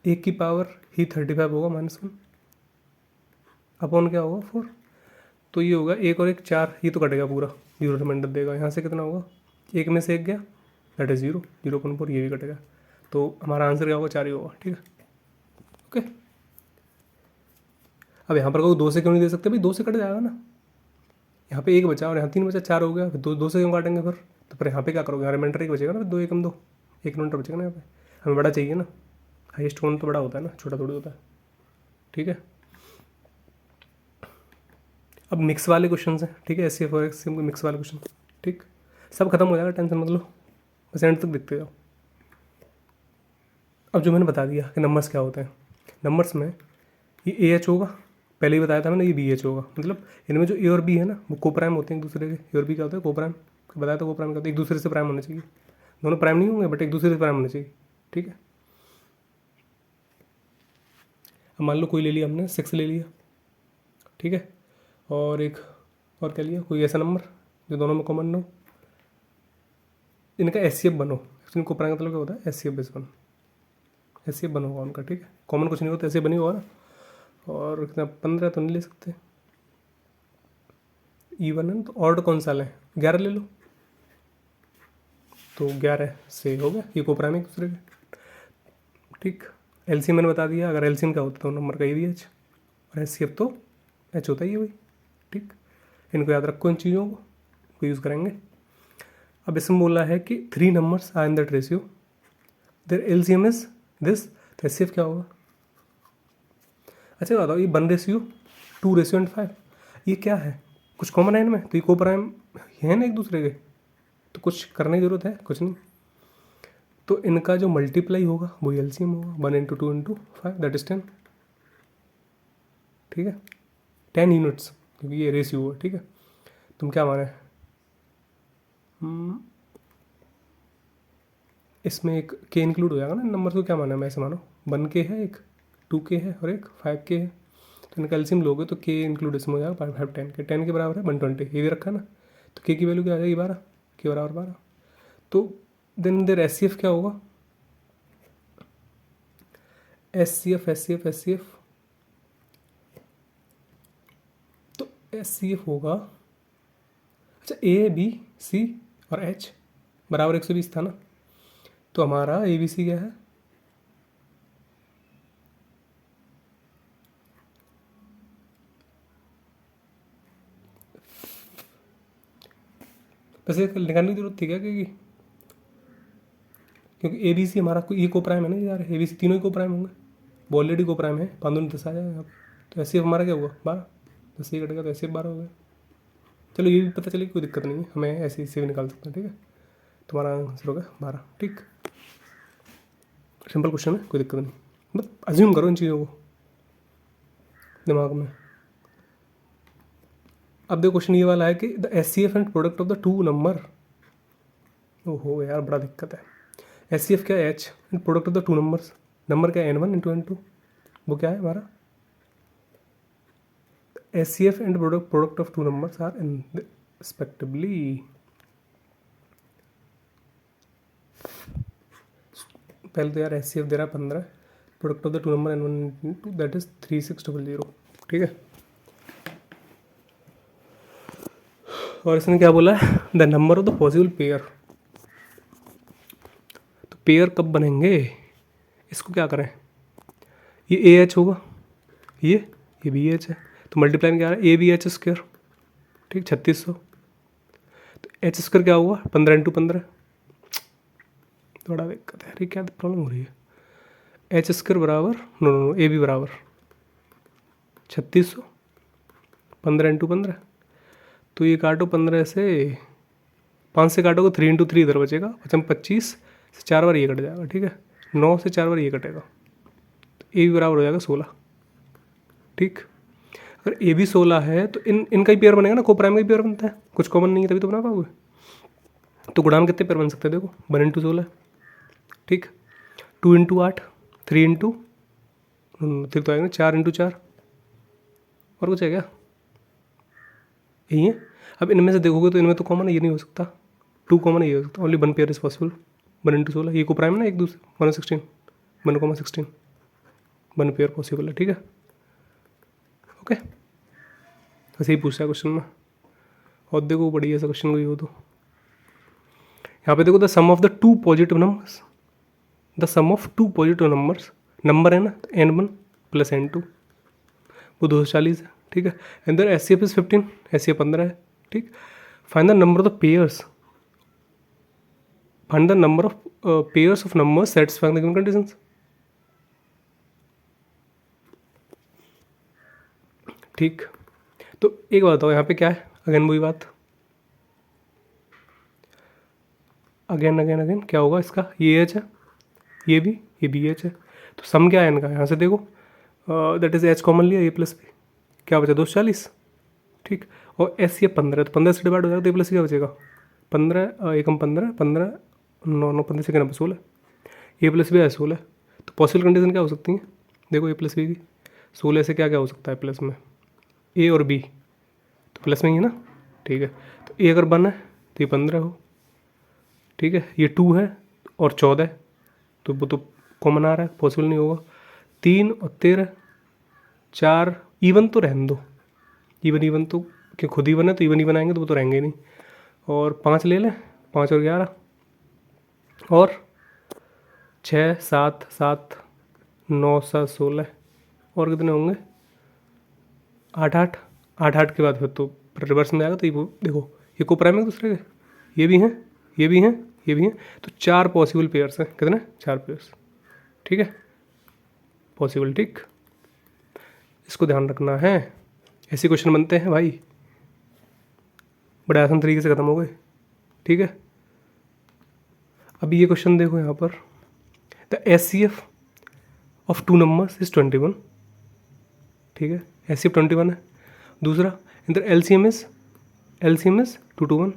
1 की पावर ही 35 होगा -1 अपॉन क्या होगा 4, तो ये होगा 1 और 1 4, ये तो कटेगा पूरा, 0 रिमाइंडर देगा। यहाँ से कितना होगा 1 में से 1 गया दैट इज 0, 0.4, ये भी कटेगा। तो हमारा आंसर क्या होगा 4 ही होगा। ठीक है ओके। अब यहाँ पर कोई 2 से क्यों नहीं दे सकते भाई, 2 से कट जाएगा ना, यहाँ पे 1 बचा और यहाँ 3 बचा, 4 हो गया, फिर 2 से क्यों काटेंगे फिर, तो फिर यहाँ पे क्या करोगे, यहाँ रिमाइंडर 1 बचेगा ना, 2 1 2, 1 रिमाइंडर बचेगा ना। यहाँ पे हमें बड़ा चाहिए ना, हाईएस्ट कौन तो बड़ा होता है ना, छोटा थोड़ी होता है। ठीक है, अब मिक्स वाले क्वेश्चन हैं। ठीक है, SCF और SCM के मिक्स वाले क्वेश्चन। ठीक, सब खत्म हो जाएगा, टेंशन मत लो, बस एंड तक देखते जाओ। अब जो मैंने बता दिया कि नंबर्स क्या होते हैं, नंबर्स में ये AH होगा, पहले ही बताया था मैंने, ये BH होगा। मतलब इनमें जो A और B है ना वो को प्राइम होते हैं एक दूसरे के। A और B क्या होता है को प्राइम, बताया था को प्राइम क्या होता है, एक दूसरे से प्राइम होने चाहिए, दोनों प्राइम नहीं होंगे बट एक दूसरे से प्राइम होने चाहिए। ठीक है, अब मान लो कोई ले लिया हमने 6 ले लिया। ठीक है, और एक और क्या लिया, कोई ऐसा नंबर जो दोनों में कॉमन हो, इनका SCF बनो। एक्चुअली को प्राइम मतलब क्या होता है SCF बेस वन, SCF बन होगा उनका। ठीक है, कॉमन कुछ नहीं होता, ऐसे बनी होगा ना। और कितना 15 तो नहीं ले सकते, E1 है तो ऑर्डर कौन सा लें, 11 ले लो, तो 11 से हो गया, ये को प्राइम एक दूसरे के। ठीक, LCM मैंने बता दिया, अगर LCM क्या होता है तो नंबर का ABH, और SCF तो H होता ही है भाई। ठीक, इनको याद रखो, इन चीज़ों को यूज़ करेंगे। अब इसमें बोला है कि 3 numbers are in that ratio, their LCM is this, तो SCF क्या होगा। अच्छा बताओ, ये 1:2:5, ये क्या है, कुछ कॉमन है इनमें, तो ये को प्राइम है ना एक दूसरे के, तो कुछ करने की जरूरत है कुछ नहीं। तो इनका जो मल्टीप्लाई होगा वही LCM होगा, 1 × 2 × 5 दैट इज 10। ठीक है, 10 यूनिट्स क्योंकि ये रेशियो है। ठीक है, तुम क्या माने, इसमें एक K इंक्लूड हो जाएगा ना, नंबर को क्या माना है, मैं ऐसे मानो 1K है, एक 2K है और एक 5K है, तो इनका एलसीएम लोगे तो K इंक्लूड इसमें हो जाएगा 5 5 10 के, 10 के बराबर है 120, ये भी रखा ना, तो K की वैल्यू क्या आ जाएगी 12, K बराबर 12। तो देन देर SCF क्या होगा, SCF तो SCF होगा, अच्छा ABC और H बराबर 120 था ना, तो हमारा ABC क्या है, वैसे निकालने की जरूरत थी क्या, क्योंकि ABC हमारा ये को प्राइम है ना यार, ABC तीनों ही को प्राइम होंगे, वो ऑलरेडी को प्राइम है, 5 दूनी 10 आ जाएगा यहाँ पे, तो SCF हमारा क्या हुआ 12, 10 से कटेगा तो SCF 12 हो गया। चलो ये भी पता चली, कोई दिक्कत नहीं है, हमें ऐसे इससे भी निकाल सकते हैं। ठीक है, तुम्हारा आंसर होगा 12। ठीक, सिंपल क्वेश्चन है, कोई दिक्कत नहीं, बस अज्यूम करो इन चीज़ों को दिमाग में। अब देखो क्वेश्चन ये वाला है कि the SCF and product of the 2 number, ओहो यार बड़ा दिक्कत है, एच सी एफ क्या है, H and product of the two numbers, number क्या है n1 इंटू n2, वो क्या है हमारा H C F and product of two numbers are in respectively, पहले तो यार एच सी एफ दे रहा है 15, product of the to number n1 n2 that is 3600, ठीक है। और इसने क्या बोला है, the number of the possible pair, तो पेयर कब बनेंगे, इसको क्या करें, ये ए एच होगा, ये बी एच है, तो मल्टीप्लाई में क्या आ रहा है, ए बी एच स्क्वायर, ठीक 3600, तो एच स्क्वायर क्या हुआ 15 इंटू 15, थोड़ा दिक्कत है, अरे क्या प्रॉब्लम हो रही है, एच स्क्वायर बराबर नो ए बी बराबर 3600, 15 इंटू 15, तो ये काटो 15 से, 5 से काटोगे 3 इंटू 3 इधर बचेगा, बचा 25 से 4 बार ये कट जाएगा, ठीक है 9 से 4 बार ये कटेगा, तो ए भी बराबर हो जाएगा 16, ठीक। अगर ए भी 16 है तो इनका ही पेयर बनेगा ना, को प्राइम का ही पेयर बनता है, कुछ कॉमन नहीं है तभी तो बना पाओगे, तो गुणान कितने पेयर बन सकते हैं, देखो 1 इंटू 16, ठीक 2 इंटू 8, 3 इंटू फिर तो आएगा 4 इंटू 4, और कुछ है क्या, यही है। अब इनमें से देखोगे तो इनमें तो कॉमन है, ये नहीं हो सकता, 2 कॉमन है, ये हो सकता, only 1 pair is possible, 1 into 16, ये को प्राइम ना एक दूसरे 116, 1,16, 1 पेयर पॉसिबल है, ठीक है, ओके। ऐसे ही पूछता है क्वेश्चन में, और देखो बढ़िया सा क्वेश्चन कोई हो तो, यहाँ पे देखो the sum of the two positive numbers, the sum of two positive numbers, number है ना n1 प्लस n2, वो 240 है, ठीक है, and their H C F is 15, H C F 15 है, ठीक। Find the number of the pairs, find the number of pairs of numbers satisfying the given conditions, ठीक। तो एक बात बताओ यहाँ पे क्या है, अगेन वही बात, अगेन क्या होगा इसका, ये एच है, ये बी एच है, तो सम क्या है इनका, यहाँ से देखो दैट इज एच कॉमन लिया, ए प्लस बी, क्या बचा 240, ठीक, और एस ये 15, तो 15 से डिवाइड हो जाएगा, तो ए प्लस क्या बचेगा 15, एकम 15, 15 9 15 से क्या 16, ए प्लस बी है 16, तो पॉसिबल कंडीशन क्या हो सकती है, देखो ए प्लस बी की 16 से क्या क्या हो सकता है प्लस में, ए और बी तो प्लस में ही है ना, ठीक है, तो ए अगर 1 है तो ये 15 हो, ठीक है, ये 2 है और 14, तो वो तो कॉमन आ रहा है, पॉसिबल नहीं होगा, 3 और 13, 4 इवन तो रहने दो, इवन तो क्या खुद ही बने, तो इवन ही बनाएंगे तो वो तो रहेंगे नहीं, और 5 ले लें, 5 और 11 और 6 7 7 9 7 16, और कितने होंगे 8 8 8 8 के बाद फिर तो रिवर्स में आएगा, तो ये देखो ये को प्राइम है दूसरे के, ये भी हैं ये भी हैं ये भी हैं, तो 4 पॉसिबल पेयर्स हैं, कितने 4 पेयर्स, ठीक है पॉसिबल, ठीक, इसको ध्यान रखना है, ऐसे क्वेश्चन बनते हैं भाई, बड़े आसान तरीके से ख़त्म हो गए, ठीक है। अब ये क्वेश्चन देखो यहाँ पर, the H C F of two numbers is 21, ठीक है, एच सी एफ 21 है, दूसरा इधर L C M is 221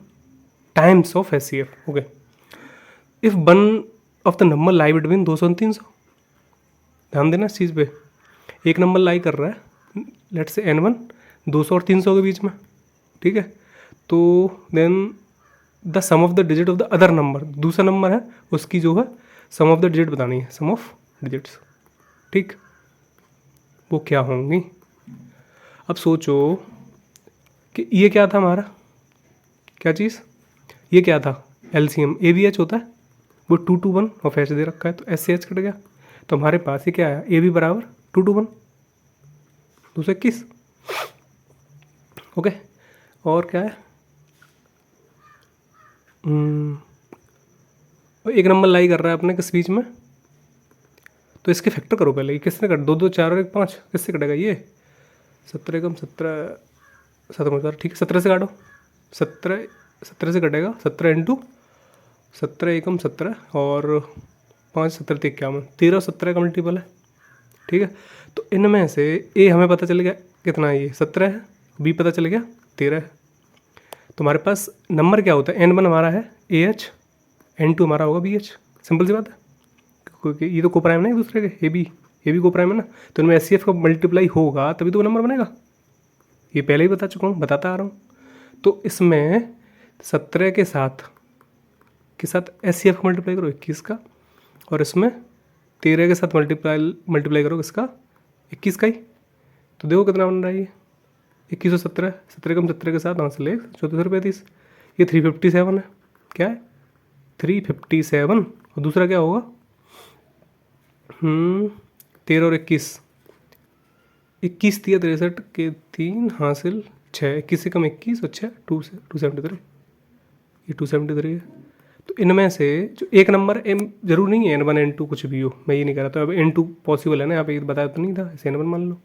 times of H C F, okay, if one of the number lie between 200 और 300, ध्यान देना इस चीज़ पे, एक नंबर लाई कर रहा है लेट से n1 200 और 300 के बीच में, ठीक है, तो then the sum of the digit of the other number, दूसरा नंबर है उसकी जो है सम ऑफ द डिजिट बतानी है, सम ऑफ डिजिट्स, ठीक, वो क्या होंगी। अब सोचो कि ये क्या था हमारा, क्या चीज़, ये क्या था एलसीएम, ए बी एच होता है, वो 2 to 1 ऑफ एच दे रखा है, तो एच से एच कट गया, तो हमारे पास ये क्या आया, ए बी बराबर 2 to 1 221, ओके, और क्या है एक नंबर लाई कर रहा है अपने किस बीच में, तो इसके फैक्टर करो पहले, किसने कट 2 2 4 और 1 5, किससे कटेगा ये 17 कम 17 7 4, ठीक है 17 से काटो, 17 से कटेगा, 17 इंटू 17 एकम 17 और 5 17 51, 13 और 17 का मल्टीपल है, ठीक है। तो इनमें से ए हमें पता चल गया कितना है, ये 17 है, बी पता चल गया 13 है, तो हमारे पास नंबर क्या होता है, n1 हमारा है AH, n2 हमारा होगा BH, सिंपल सी बात है, क्योंकि ये तो को प्राइम है एक दूसरे के, ए बी को प्राइम है ना, तो इनमें एच सी एफ का मल्टीप्लाई होगा तभी तो वो नंबर बनेगा। ये पहले ही बता चुका हूँ, बताता आ रहा हूँ। तो इसमें 17 के साथ एच सी एफ का मल्टीप्लाई करो 21 का, और इसमें 13 के साथ मल्टीप्लाई करो किसका, 21 का ही। तो देखो कितना बन रहा है ये 21 और 17, 17 कम 17 के साथ यहाँ से ले 34 ये 357 है। क्या है 357, और दूसरा क्या होगा 13 और 21, 21 दिया 63 के 3 हासिल 6, 21 से कम 21 और 6 273, ये 273 है। तो इनमें से जो एक नंबर एम जरूर नहीं है N1 N2 कुछ भी हो, मैं ये नहीं कह रहा था। अब N2 पॉसिबल है ना, यहाँ पे बताया तो नहीं था, ऐसे N1 मान लो।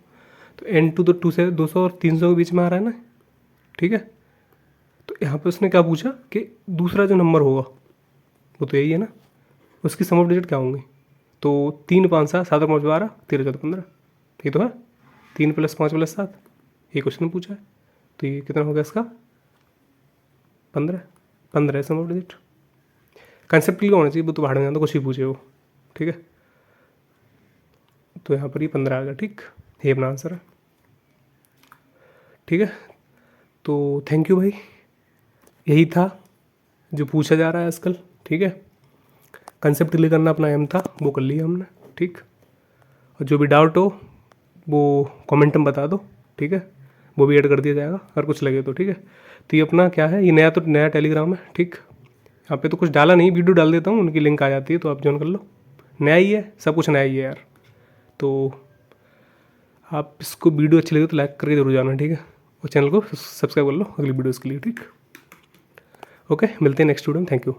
तो N2 तो 200 और 300 के बीच में आ रहा है ना, ठीक है। तो यहाँ पे उसने क्या पूछा कि दूसरा जो नंबर होगा वो तो यही है ना, उसकी सम ऑफ डिजिट क्या होंगी। तो 3 5 7 7 और 5 12 13 14 15, ये तो है 3 + 5 + 7, ये क्वेश्चन पूछा है। तो ये कितना हो गया इसका 15 सम ऑफ डिजिट। कंसेप्ट क्लियर होना चाहिए, वो तो भाड़ में जाता कुछ भी पूछे वो, ठीक है। तो यहाँ पर ये 15 आ गया, ठीक, ये अपना आंसर है, ठीक है। तो थैंक यू भाई, यही था जो पूछा जा रहा है आजकल, ठीक है। कंसेप्ट क्लियर करना अपना एम था, वो कर लिया हमने, ठीक। और जो भी डाउट हो वो कमेंट में बता दो, ठीक है, वो भी ऐड कर दिया जाएगा अगर कुछ लगे तो, ठीक है। तो ये अपना क्या है, ये नया टेलीग्राम है, ठीक। यहाँ पे तो कुछ डाला नहीं, वीडियो डाल देता हूँ, उनकी लिंक आ जाती है तो आप ज्वाइन कर लो। नया ही है, सब कुछ नया ही है यार। तो आप इसको वीडियो अच्छी लगे तो लाइक करके जरूर जाना, ठीक है, और चैनल को सब्सक्राइब कर लो अगली वीडियोज़ के लिए, ठीक। ओके, मिलते हैं नेक्स्ट वीडियो में, थैंक यू।